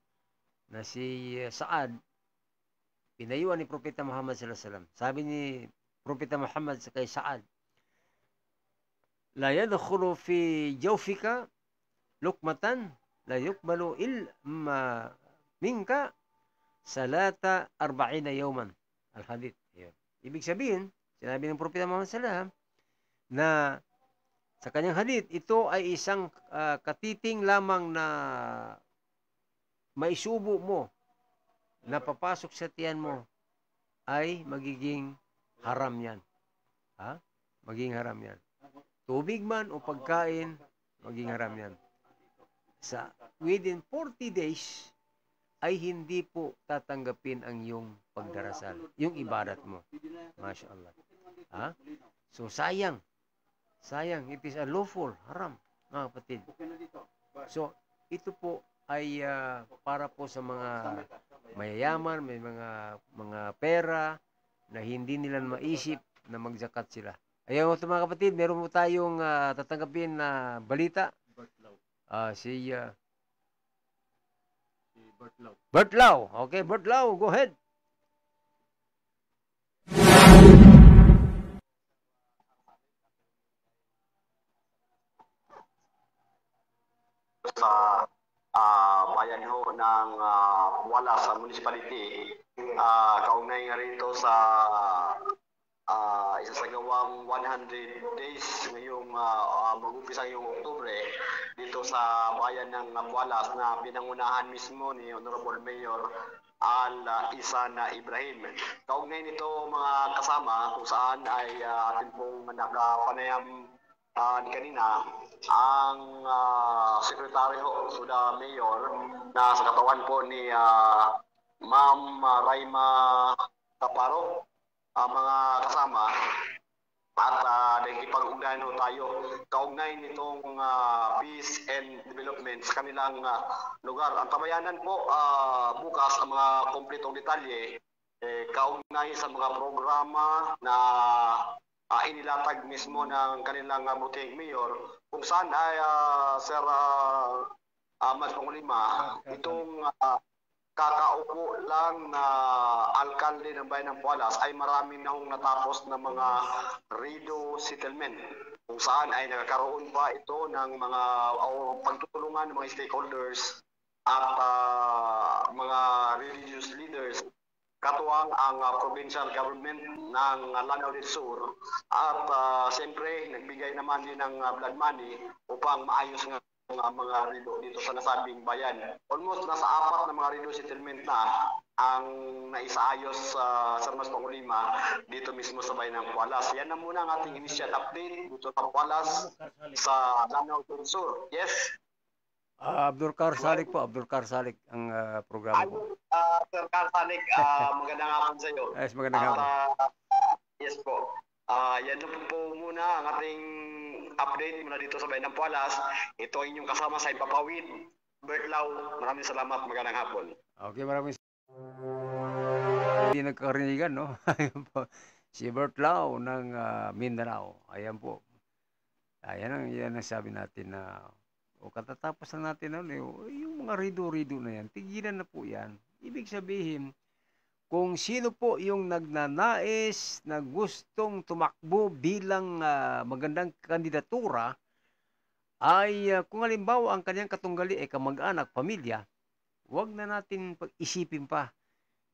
na si Sa'ad, pinayuan ni Propeta Muhammad sallallahu alaihi wasallam. Sabi ni Propeta Muhammad sa kay Sa'ad, la yadkhulu fi jawfika lukmatan la yuqbalu ilma minka salata 40 yawman. Al-hadith. Ibig sabihin, sinabi ng Propeta Muhammad sallallahu alaihi wasallam na sa kanyang hadith, ito ay isang katiting lamang na maisubo mo na papasok sa tiyan mo ay magiging haram yan. Magiging haram yan. Tubig man o pagkain, magiging haram yan. Within 40 days, ay hindi po tatanggapin ang iyong pagdarasal, yung ibadat mo. Masya Allah. So, sayang. Sayang, it is a lawful, haram, mga kapatid. So, ito po ay para po sa mga mayayaman, may mga pera na hindi nila maisip na magzakat sila. Ayaw ito mga kapatid, meron po tayong tatanggapin na balita. Bert Lau. Okay, Bert Lau, go ahead. Sa bayan ho ng Walas sa municipality, kaugnay nga rito sa isasagawang 100 days ngayong mag-umpisa ngayong Oktubre dito sa bayan ng Walas na pinangunahan mismo ni Honorable Mayor Al-Isana Ibrahim. Kaugnay nito mga kasama kung saan ay atin pong nakapanayam kanina ang sekretaryo o the mayor na sa katawan po ni Ma'am Raima Caparo, mga kasama at nagkipag-ugnayan ho tayo kaugnay nitong peace and development sa kanilang lugar. Ang tabayanan po bukas ang mga kompletong detalye kaugnay sa mga programa na inilatag mismo ng kanilang buting mayor kung saan ay Sir Mas Pangulima itong kakaupo lang na alkalde ng bayan ng Pualas ay marami na hong natapos na mga redo settlement kung saan ay nagkaroon pa ito ng mga pagtutulungan ng mga stakeholders at mga religious leaders katuwang ang provincial government ng Lanao del Sur at siyempre nagbigay naman din ng blood money upang maayos nga mga rido dito sa nasabing bayan. Almost nasa 4 na mga rido settlement na ang naisaayos sa Mas Pangulima dito mismo sa bayan ng Pualas. Yan na muna ang ating initial update dito sa Pualas sa Lanao del Sur. Yes? Abdul Karsalik po, Abdul Karsalik ang programa ko. Sir Karsalik, magandang hapon sa iyo. Yes, magandang hapon. Yes po. Yan po muna ang ating update mula dito sa bayan ng Pualas. Ito ang inyong kasama sa Ipapawid, Bert Lau. Maraming salamat, magandang hapon. Okay, maraming hindi nagkarinigan, no? Ayan po. Si Bert Lau ng Mindanao. Ayan po. Yan ang sabi natin na o katatapos na natin yung mga rido-rido na yan, tigilan na po yan. Ibig sabihin, kung sino po yung nagnanais na gustong tumakbo bilang magandang kandidatura, ay kung halimbawa ang kanyang katunggali ay kamag-anak, pamilya, huwag na natin pag-isipin pa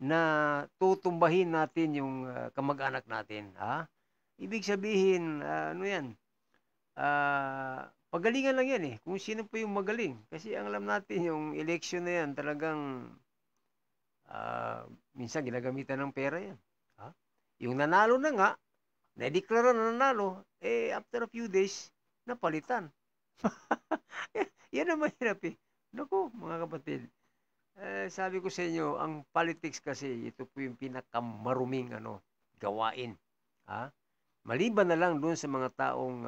na tutumbahin natin yung kamag-anak natin. Ha? Ibig sabihin, ano yan? Pagalingan lang yan kung sino po yung magaling. Kasi ang alam natin, yung election na yan, talagang minsan ginagamitan ng pera yan. Ha? Yung nanalo na nga, na-declare na nanalo, after a few days, napalitan. Yan ang mahirap Naku, mga kapatid. Sabi ko sa inyo, ang politics kasi, ito po yung pinakamaruming gawain. Ha? Maliban na lang doon sa mga taong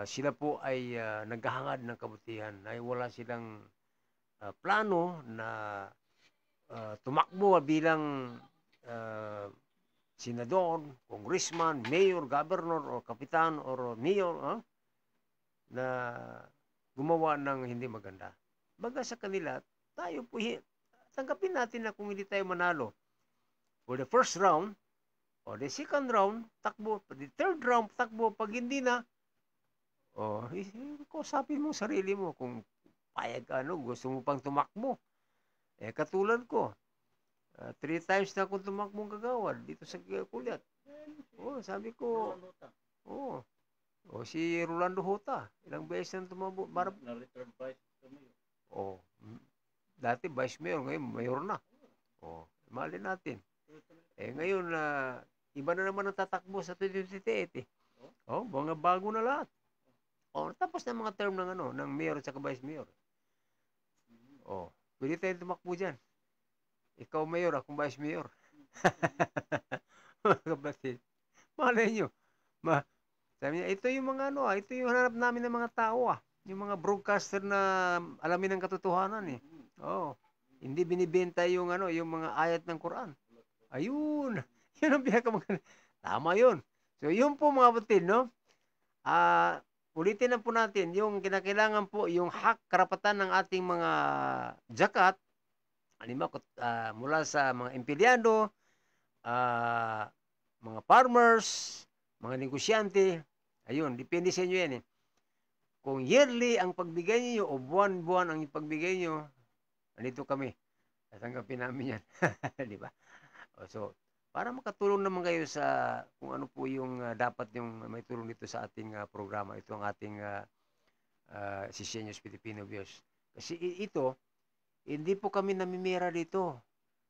sila po ay naghahangad ng kabutihan, ay wala silang plano na tumakbo bilang senador, congressman, mayor, governor, o kapitan, o mayor, na gumawa ng hindi maganda. Baga sa kanila, tayo po, tanggapin natin na kung hindi tayo manalo for the first round, o the second round, takbo, for the third round, takbo, pag hindi na, kusapin mo sarili mo kung payag gusto mo pang tumakbo. Katulad ko, 3 times na akong tumakbong kagawad dito sa Kulyat. Sabi ko, si Rolando Hota, ilang beses na tumakbo. Na-return vice mayor. Dati vice mayor, ngayon mayor na. Mali natin. Ngayon, iba na naman ang tatakbo sa 2028 mga bago na lahat. Tapos na mga term ng mayor at saka vice mayor. Pwede tayo tumakbo dyan. Ikaw mayor, akong vice mayor. Mga kapatid. Malay nyo. Sabi niya, ito yung mga ito yung hanap namin ng mga tao Yung mga broadcaster na alamin ng katotohanan Hindi binibenta yung yung mga ayat ng Quran. Ayun. Yun ang pinakamaganda. Tama yun. So yun po mga kapatid, ulitin na po natin, yung kinakailangan po, yung hak, karapatan ng ating mga zakat, halimbawa, mula sa mga empleyado, mga farmers, mga negosyante, ayun, depende sa inyo yan eh. Kung yearly ang pagbigay niyo o buwan-buwan ang ipagbigay niyo, nandito kami. Tatanggapin namin yan. Di ba? So, para makatulong naman kayo sa kung ano po yung dapat yung may tulong dito sa ating programa. Ito ang ating Sisyenyos Filipino Viewers. Kasi ito, hindi po kami namimira dito.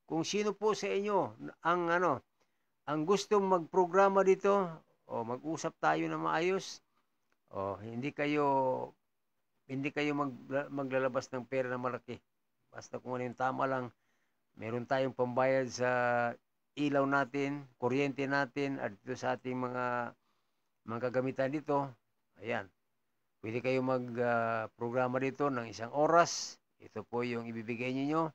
Kung sino po sa inyo ang gustong magprograma dito, o mag-usap tayo na maayos, o hindi kayo maglalabas ng pera na malaki. Basta kung ano yung tama lang, meron tayong pambayad sa ilaw natin, kuryente natin, at dito sa ating mga kagamitan dito. Ayan. Pwede kayo mag-programa dito ng 1 oras. Ito po yung ibibigay niyo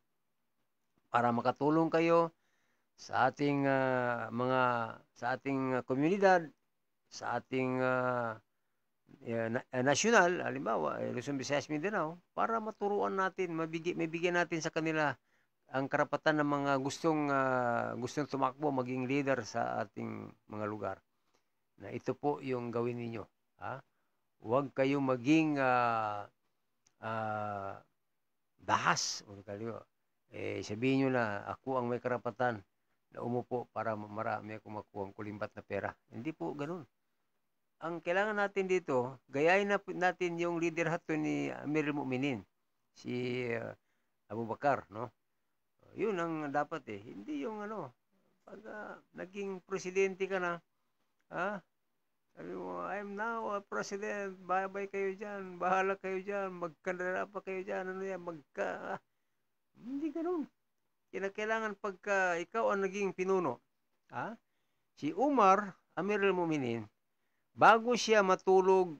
para makatulong kayo sa ating sa ating komunidad, sa ating nasyonal, halimbawa, Luzon, Visayas, Mindanao, para maturuan natin, mabigyan natin sa kanila ang karapatan ng mga gustong tumakbo, maging leader sa ating mga lugar. Na ito po yung gawin ninyo. Huwag kayo maging dahas. Sabihin nyo na ako ang may karapatan na umupo para marami akong makuha ang kulimbat na pera. Hindi po ganun. Ang kailangan natin dito, gayahin natin yung leader hato ni Amirul Mu'minin, si Abu Bakar, no? Yun ang dapat eh. Hindi yung pag naging presidente ka na, sabi mo, I'm now a president, bye-bye kayo dyan, bahala kayo dyan, magkandara pa kayo dyan, hindi ganun. Kailangan pagka ikaw ang naging pinuno, si Umar, Amirul Mu'minin, bago siya matulog,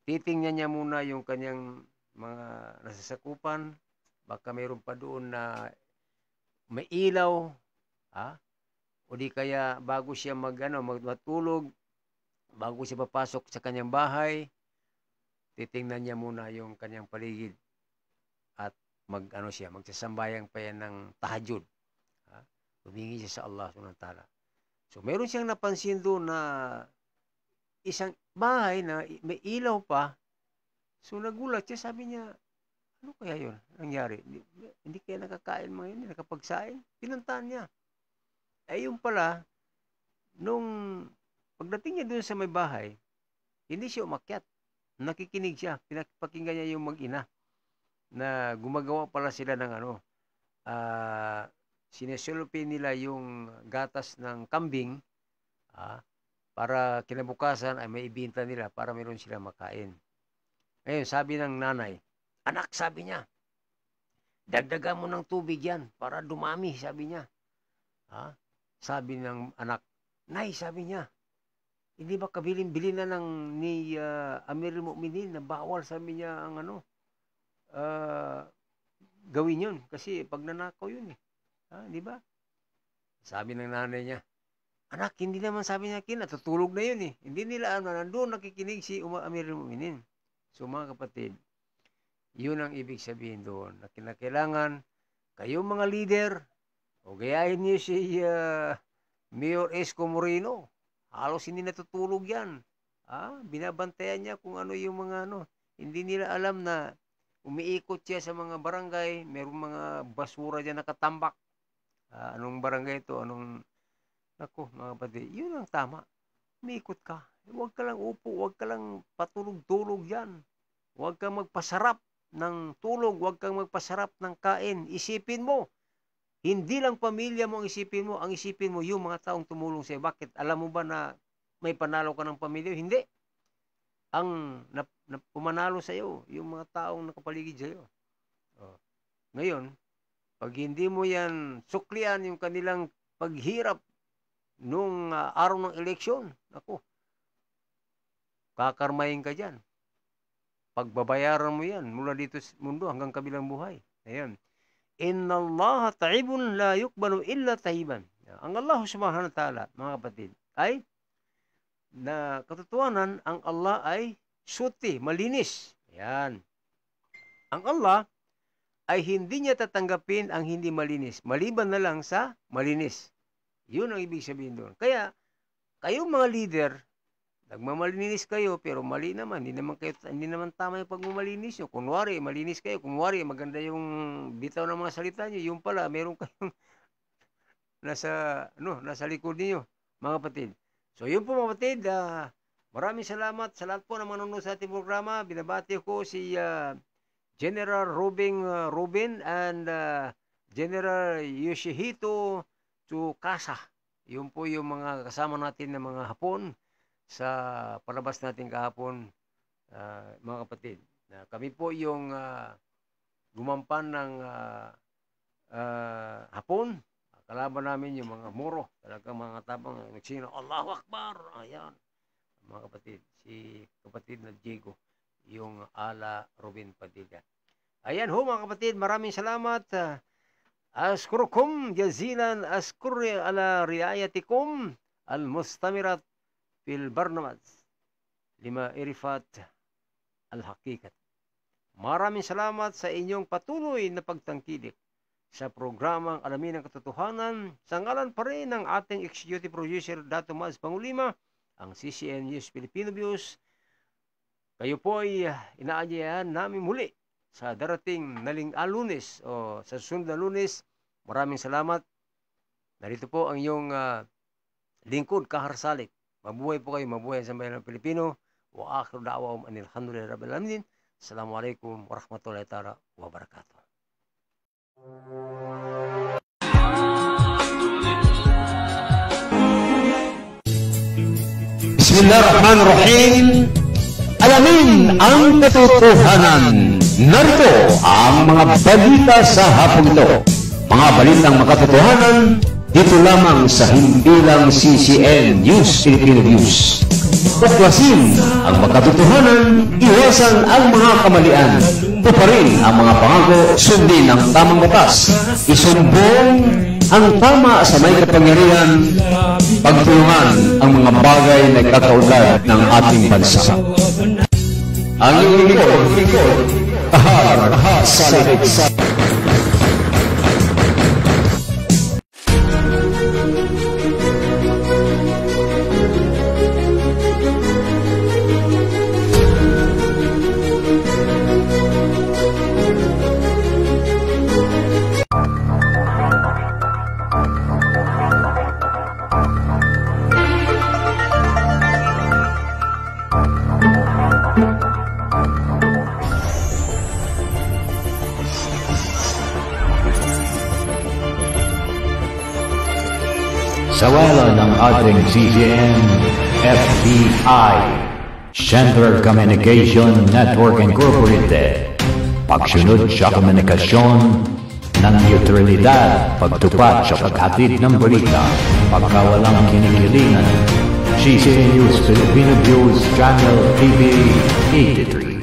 titingnan niya muna yung kanyang mga nasasakupan. Baka mayroon pa doon na may ilaw. O di kaya bago siya matulog, bago siya papasok sa kanyang bahay, titingnan niya muna yung kanyang paligid. At magsasambayang pa yan ng tahajjud. Humingi siya sa Allah subhanahu wa ta'ala. So mayroon siyang napansin doon na isang bahay na may ilaw pa. So nagulat siya, sabi niya, ano kaya yun nangyari? Hindi kaya nakakain mga yun, nakapagsaing? Pinuntahan niya. Yung pala, nung pagdating niya doon sa may bahay, hindi siya umakyat. Nakikinig siya. Pinapakinggan niya yung mag-ina na gumagawa pala sila ng sinesulupin nila yung gatas ng kambing, para kinabukasan ay may ibinta nila para meron sila makain. Ngayon, sabi ng nanay, anak, sabi niya, dagdagan mo ng tubig yan para dumami, sabi niya. Sabi ng anak, nay, sabi niya, hindi ba kabilin-bilin na ni Amirul Mu'minin na bawal, sabi niya, ang gawin yun. Kasi pag nanakaw yun eh. Di ba? Sabi ng nanay niya, anak, hindi naman, sabi niya, natutulog na yun eh. Hindi nila nandun nakikinig si Amirul Mu'minin. So mga kapatid, yun ang ibig sabihin doon. Na kinakailangan kayong mga leader, o gayahin niyo si Mayor Esco Moreno. Halos hindi natutulog yan. Binabantayan niya kung ano yung mga Hindi nila alam na umiikot siya sa mga barangay. Mayroong mga basura dyan nakatambak. Anong barangay ito? Naku, mga kapatid, yun ang tama. Umiikot ka. Huwag ka lang upo, huwag ka lang patulog-tulog yan. Huwag kang magpasarap ng tulog, huwag kang magpasarap ng kain. Isipin mo, hindi lang pamilya mo ang isipin mo yung mga taong tumulong sa'yo. Bakit? Alam mo ba na may panalo ka ng pamilya? Hindi. Ang pumanalo sa'yo, yung mga taong nakapaligid sa'yo. Ngayon, pag hindi mo yan suklian yung kanilang paghirap nung araw ng eleksyon, ako, kakarmahin ka dyan. Pagbabayaran mo yan mula dito sa mundo hanggang kabilang buhay. Ayan. Inna Allah ta'ibun la yukbalu illa ta'iban. Ang Allah subhanahu wa ta'ala, mga kapatid, ay na katotohanan, ang Allah ay suci, malinis. Yan. Ang Allah ay hindi niya tatanggapin ang hindi malinis, maliban na lang sa malinis. Yun ang ibig sabihin doon. Kaya, kayo mga leader, nagmamalinis kayo, pero mali naman. Hindi naman tama yung pagmamalinis nyo. Kunwari, malinis kayo. Kunwari, maganda yung bitaw ng mga salita nyo. Yung pala, meron kayong nasa likod niyo, mga kapatid. So, yun po mga kapatid. Maraming salamat sa lahat po na manonood sa ating programa. Binabati ko si General Ruben and General Yoshihito Tsukasa. Yun po yung mga kasama natin na mga Hapon sa palabas natin kahapon, mga kapatid. Kami po yung gumampan ng Hapon. Kalaban namin yung mga Moro. Talagang mga tabang nagsino, Allahu Akbar! Ayan. Mga kapatid, si kapatid na Diego, yung Ala Ruben Padilla. Ayan ho mga kapatid, maraming salamat. Askurukum jazilan askuri ala riayatikum al-mustamirat fil barnamaj lima irifat al-hakikat. Maraming salamat sa inyong patuloy na pagtangkilik sa programang Alamin ang Katotohanan. Sa ngalan pa rin ng ating executive producer Dato Maz Pangulima, ang CCN News Filipino Views, kayo po ay inaanyayahan namin muli sa darating na Lunes o sa susunod na Lunes. Maraming salamat. Narito po ang iyong lingkod, Kahar Salik. Mabuhay po kayo, mabuhay sa bayan ng Pilipino. Wa akhiru da'wahum anil hamdulillahi rabbil alamin. Assalamualaikum warahmatullahi ta'ala wabarakatuh. Bismillahirrahmanirrahim. Alamin ang katotohanan. Narito ang mga balita sa hapong ito. Mga balitang makatotohanan dito lamang sa himpilang CCN News Filipino Views. Tuklasin ang makatotohanan, iwasan ang mga kamalian, tuparin ang mga pangako, sundin ang tamang batas, isumbong ang tama sa may kapangyarihan, pagtulungan ang mga bagay na kakaulad ng ating bansa. Ang iyong lingkod, Kahar Salik. Sa wala ng ating CCN, FBI, Central Communication Network Incorporated, pagsunod sa komunikasyon ng neutralidad, pagtupad sa paghatid ng balita, pagkawalang kinikilingan, CCN News Filipino Views Channel TV 83.